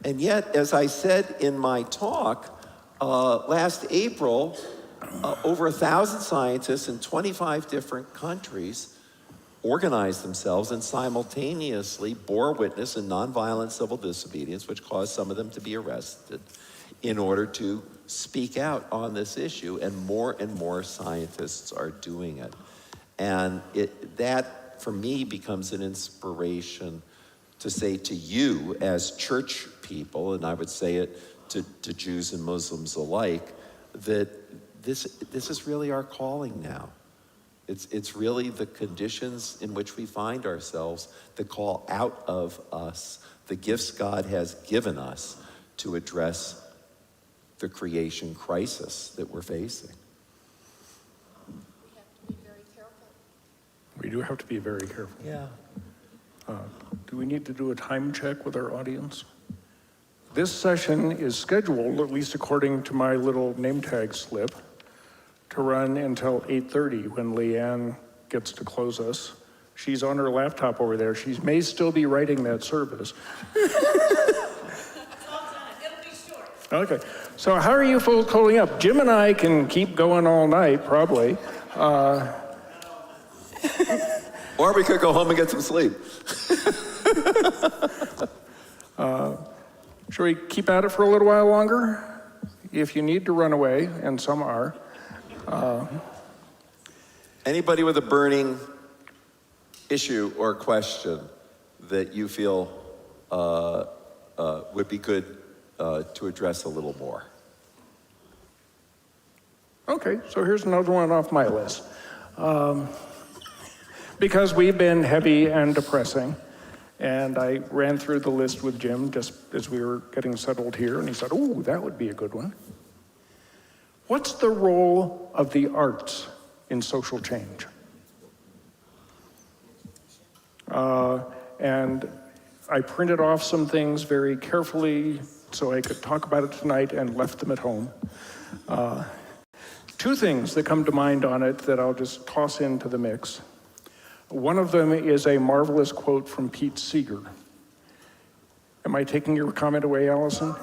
And yet, as I said in my talk, last April, over 1,000 scientists in 25 different countries organized themselves and simultaneously bore witness in nonviolent civil disobedience, which caused some of them to be arrested, in order to speak out on this issue. And more scientists are doing it. And that, for me, becomes an inspiration to say to you as church people, and I would say it to Jews and Muslims alike, that this is really our calling now. It's really the conditions in which we find ourselves that call out of us the gifts God has given us to address the creation crisis that we're facing. We do have to be very careful. Yeah. Do we need to do a time check with our audience? This session is scheduled, at least according to my little name tag slip, to run until 8:30 when Leanne gets to close us. She's on her laptop over there. She may still be writing that service. Okay, so how are you folks holding up? Jim and I can keep going all night, probably. Or we could go home and get some sleep. Should we keep at it for a little while longer? If you need to run away, and some are. Anybody with a burning issue or question that you feel would be good to address a little more? Okay, so here's another one off my list. Because we've been heavy and depressing, and I ran through the list with Jim just as we were getting settled here, and he said, "Ooh, that would be a good one." What's the role of the arts in social change? And I printed off some things very carefully so I could talk about it tonight and left them at home. Two things that come to mind on it that I'll just toss into the mix. One of them is a marvelous quote from Pete Seeger. Am I taking your comment away, Allison?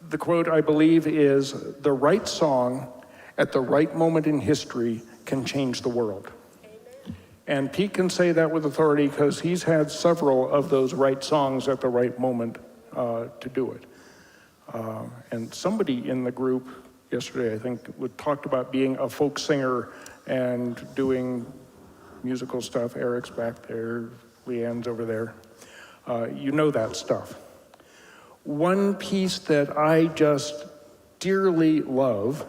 The quote, I believe, is, "The right song at the right moment in history can change the world." Amen. And Pete can say that with authority because he's had several of those right songs at the right moment to do it. And somebody in the group yesterday, I think, talked about being a folk singer and doing musical stuff. Eric's back there, Leanne's over there. You know that stuff. One piece that I just dearly love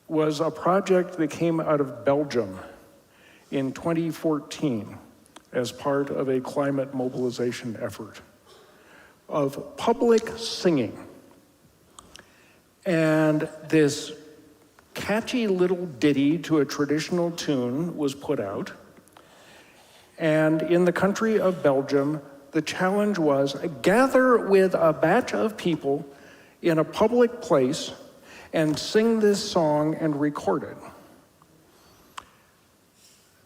was a project that came out of Belgium in 2014 as part of a climate mobilization effort of public singing. And this catchy little ditty to a traditional tune was put out. And in the country of Belgium, the challenge was gather with a batch of people in a public place and sing this song and record it.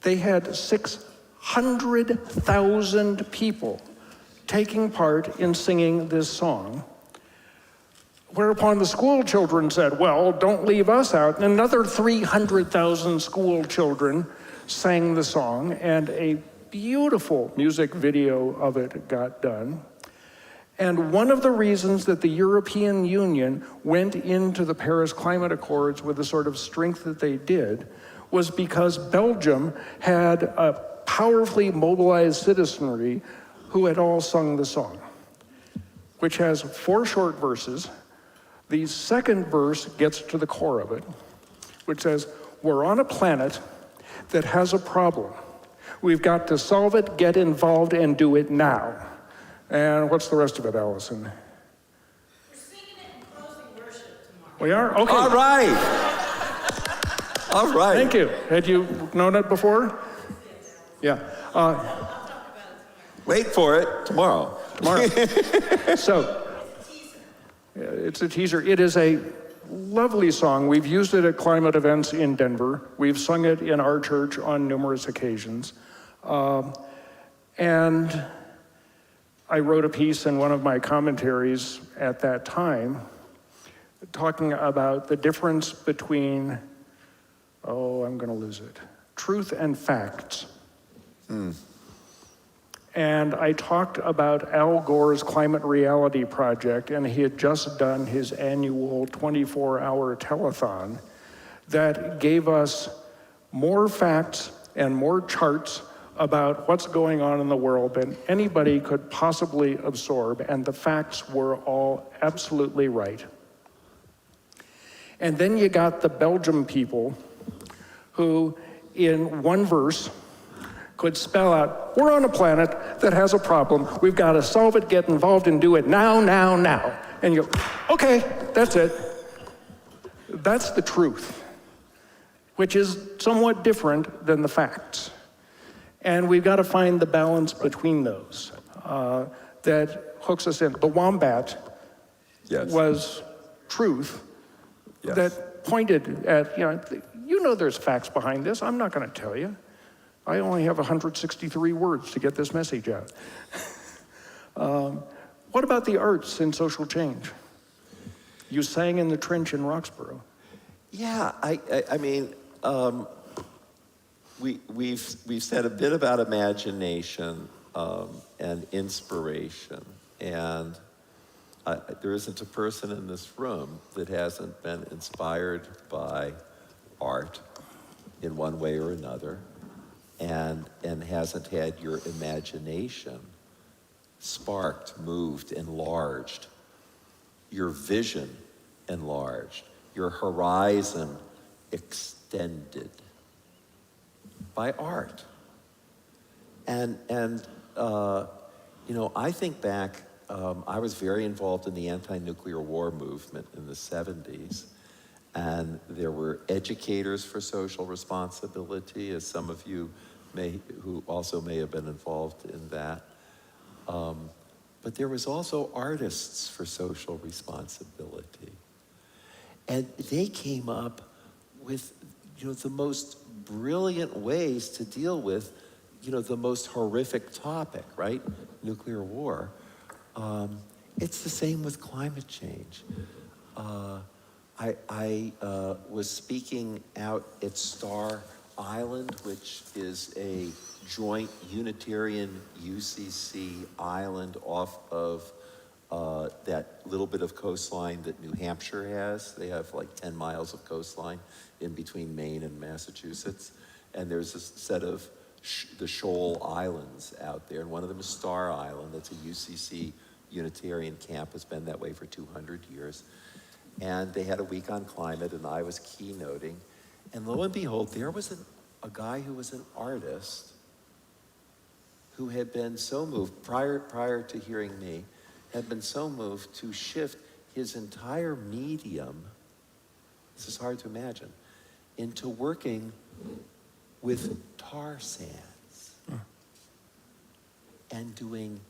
They had 600,000 people taking part in singing this song. Whereupon the school children said, well, don't leave us out. And another 300,000 school children sang the song, and a beautiful music video of it got done. And one of the reasons that the European Union went into the Paris Climate Accords with the sort of strength that they did was because Belgium had a powerfully mobilized citizenry who had all sung the song, which has 4 short verses. The second verse gets to the core of it, which says, we're on a planet that has a problem. We've got to solve it, get involved, and do it now. And what's the rest of it, Allison? We're singing it in closing worship tomorrow. We are? Okay. All right. All right. Thank you. Had you known it before? Yeah. Wait for it tomorrow. So, it's a teaser. It is a lovely song. We've used it at climate events in Denver. We've sung it in our church on numerous occasions. And I wrote a piece in one of my commentaries at that time talking about the difference between, I'm going to lose it, truth and facts. And I talked about Al Gore's Climate Reality Project, and he had just done his annual 24-hour telethon that gave us more facts and more charts about what's going on in the world than anybody could possibly absorb, and the facts were all absolutely right. And then you got the Belgium people who, in one verse, could spell out, we're on a planet that has a problem, we've got to solve it, get involved, and do it now, now, now. And you go, okay, that's it. That's the truth, which is somewhat different than the facts. And we've got to find the balance between those that hooks us in. The wombat Yes. was truth Yes. that pointed at, you know there's facts behind this, I'm not going to tell you. I only have 163 words to get this message out. What about the arts in social change? You sang in the trench in Roxborough. Yeah, I mean, we've said a bit about imagination and inspiration, and there isn't a person in this room that hasn't been inspired by art in one way or another, and hasn't had your imagination sparked, moved, enlarged, your vision enlarged, your horizon extended by art. And I think back, I was very involved in the anti-nuclear war movement in the 70s, and there were educators for social responsibility, as some of you who also may have been involved in that. But there was also artists for social responsibility. And they came up with, the most brilliant ways to deal with, the most horrific topic, right? Nuclear war. It's the same with climate change. I was speaking out at Star Island, which is a joint Unitarian UCC island off of that little bit of coastline that New Hampshire has. They have like 10 miles of coastline in between Maine and Massachusetts. And there's a set of the Shoal Islands out there, and one of them is Star Island. That's a UCC Unitarian camp, has been that way for 200 years. And they had a week on climate, and I was keynoting. And lo and behold, there was a guy who was an artist who had been so moved, prior to hearing me, had been so moved to shift his entire medium, this is hard to imagine, into working with tar sands and doing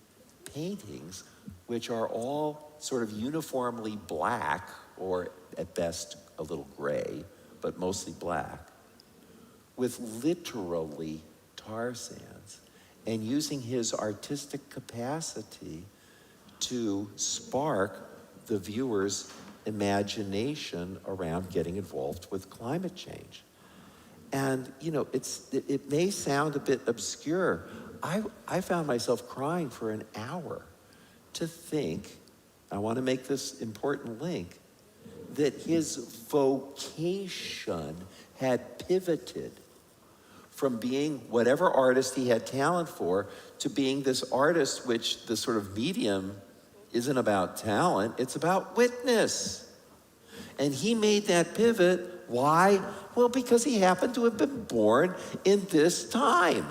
paintings which are all sort of uniformly black, or at best a little gray, but mostly black, with literally tar sands, and using his artistic capacity to spark the viewer's imagination around getting involved with climate change. And it may sound a bit obscure. I found myself crying for an hour to think, I want to make this important link, that his vocation had pivoted from being whatever artist he had talent for to being this artist, which the sort of medium isn't about talent, it's about witness. And he made that pivot. Why? Well, because he happened to have been born in this time,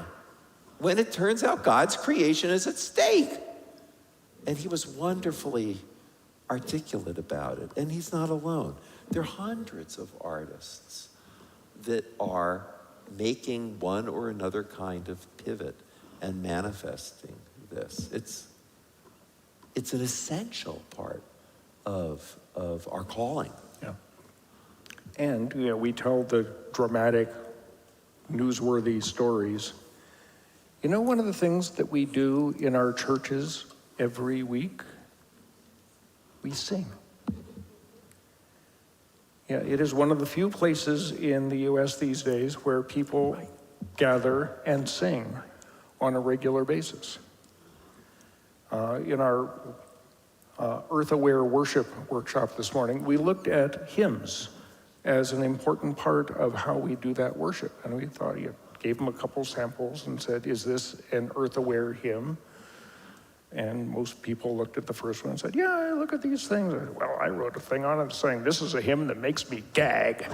when it turns out God's creation is at stake. And he was wonderfully articulate about it. And he's not alone. There are hundreds of artists that are making one or another kind of pivot and manifesting this. It's an essential part of our calling. Yeah. And we tell the dramatic, newsworthy stories. One of the things that we do in our churches every week, we sing. Yeah, it is one of the few places in the U.S. these days where people gather and sing on a regular basis. In our Earth-Aware Worship workshop this morning, we looked at hymns as an important part of how we do that worship. And we thought, gave him a couple samples and said, is this an earth-aware hymn? And most people looked at the first one and said, yeah, look at these things. I said, well, I wrote a thing on it saying, this is a hymn that makes me gag.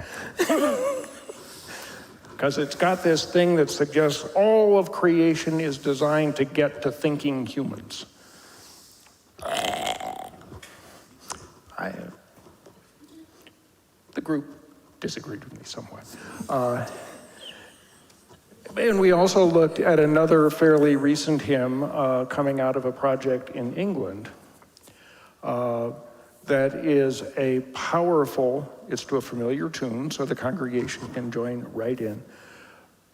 Because it's got this thing that suggests all of creation is designed to get to thinking humans. The group disagreed with me somewhat. And we also looked at another fairly recent hymn coming out of a project in England that is a powerful, it's to a familiar tune, so the congregation can join right in,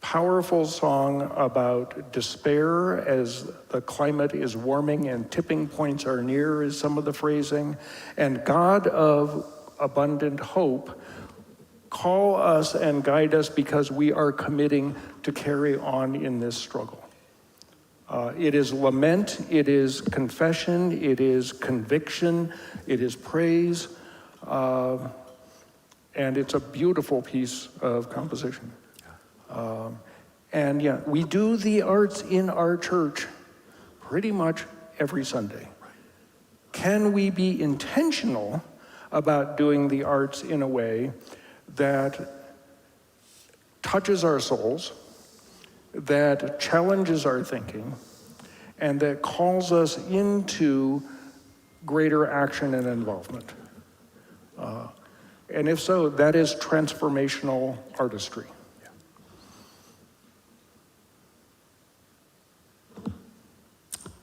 powerful song about despair as the climate is warming and tipping points are near is some of the phrasing, and God of abundant hope, call us and guide us because we are committing to carry on in this struggle. It is lament, it is confession, it is conviction, it is praise, and it's a beautiful piece of composition. And yeah, we do the arts in our church pretty much every Sunday. Can we be intentional about doing the arts in a way that touches our souls, that challenges our thinking, and that calls us into greater action and involvement? And if so, that is transformational artistry.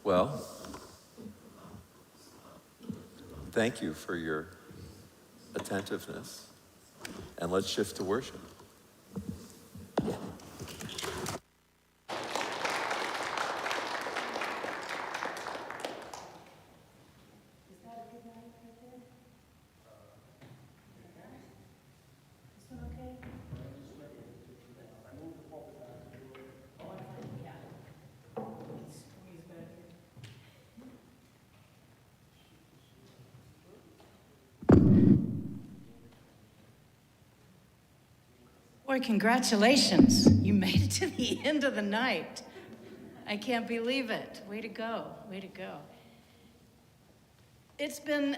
Well, thank you for your attentiveness, and let's shift to worship. Boy, congratulations. You made it to the end of the night. I can't believe it. Way to go. Way to go. It's been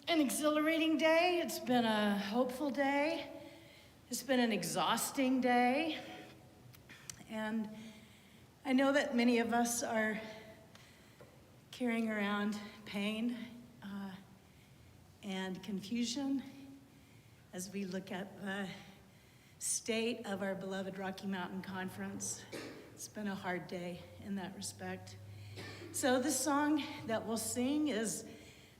an exhilarating day. It's been a hopeful day. It's been an exhausting day. And I know that many of us are carrying around pain and confusion as we look at the state of our beloved Rocky Mountain Conference. It's been a hard day in that respect. So this song that we'll sing is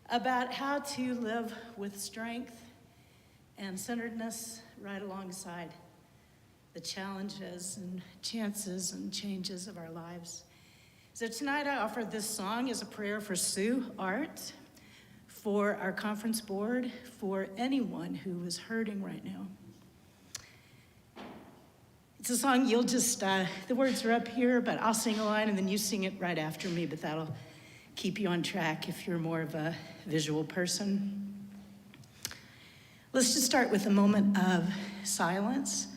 about how to live with strength and centeredness right alongside the challenges and chances and changes of our lives. So tonight I offer this song as a prayer for Sue Art, for our conference board, for anyone who is hurting right now. It's a song you'll just, the words are up here, but I'll sing a line and then you sing it right after me, but that'll keep you on track if you're more of a visual person. Let's just start with a moment of silence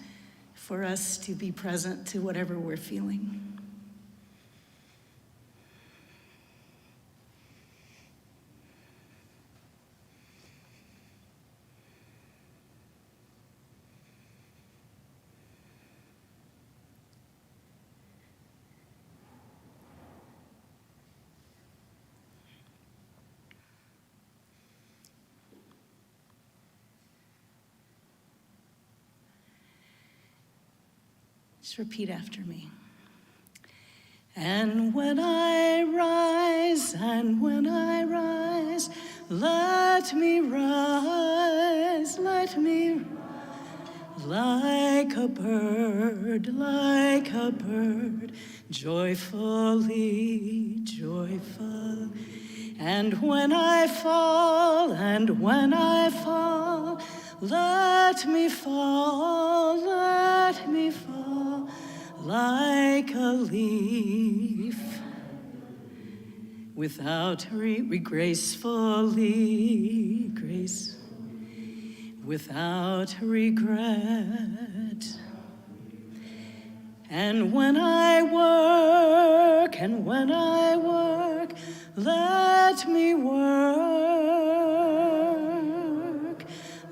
for us to be present to whatever we're feeling. Just repeat after me. And when I rise, and when I rise, let me rise, like a bird, joyfully, joyful. And when I fall, let me fall, like a leaf, without gracefully, without regret. And when I work, let me work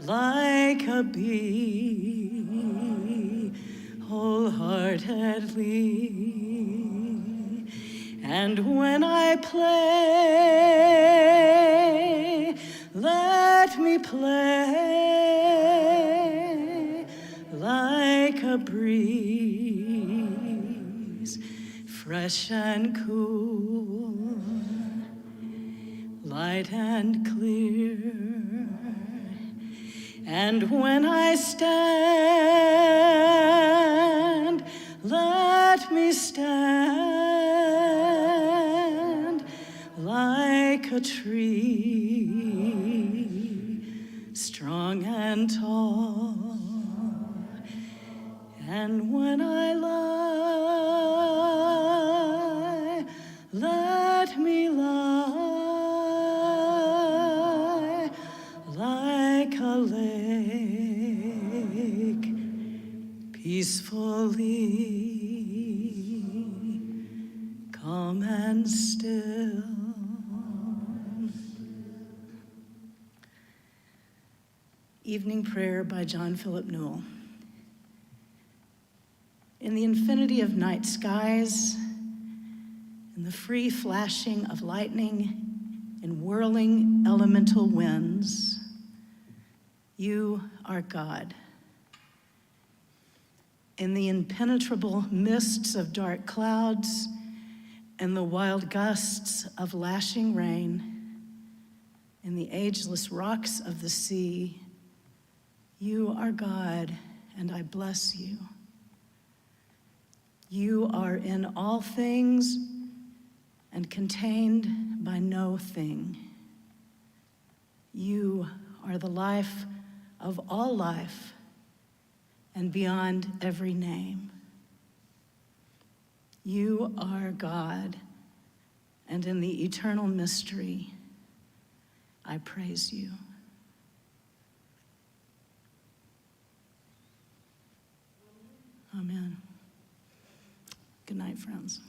like a bee, wholeheartedly. And when I play, let me play like a breeze, fresh and cool, light and clear. And when I stand, let me stand like a tree, strong and tall. And when I lie, let me lie like a lake, peacefully, calm and still. Evening Prayer by John Philip Newell. In the infinity of night skies, in the free flashing of lightning, in whirling elemental winds, you are God. In the impenetrable mists of dark clouds and the wild gusts of lashing rain, in the ageless rocks of the sea, you are God, and I bless you. You are in all things and contained by no thing. You are the life of all life and beyond every name. You are God, and in the eternal mystery, I praise you. Amen. Good night, friends.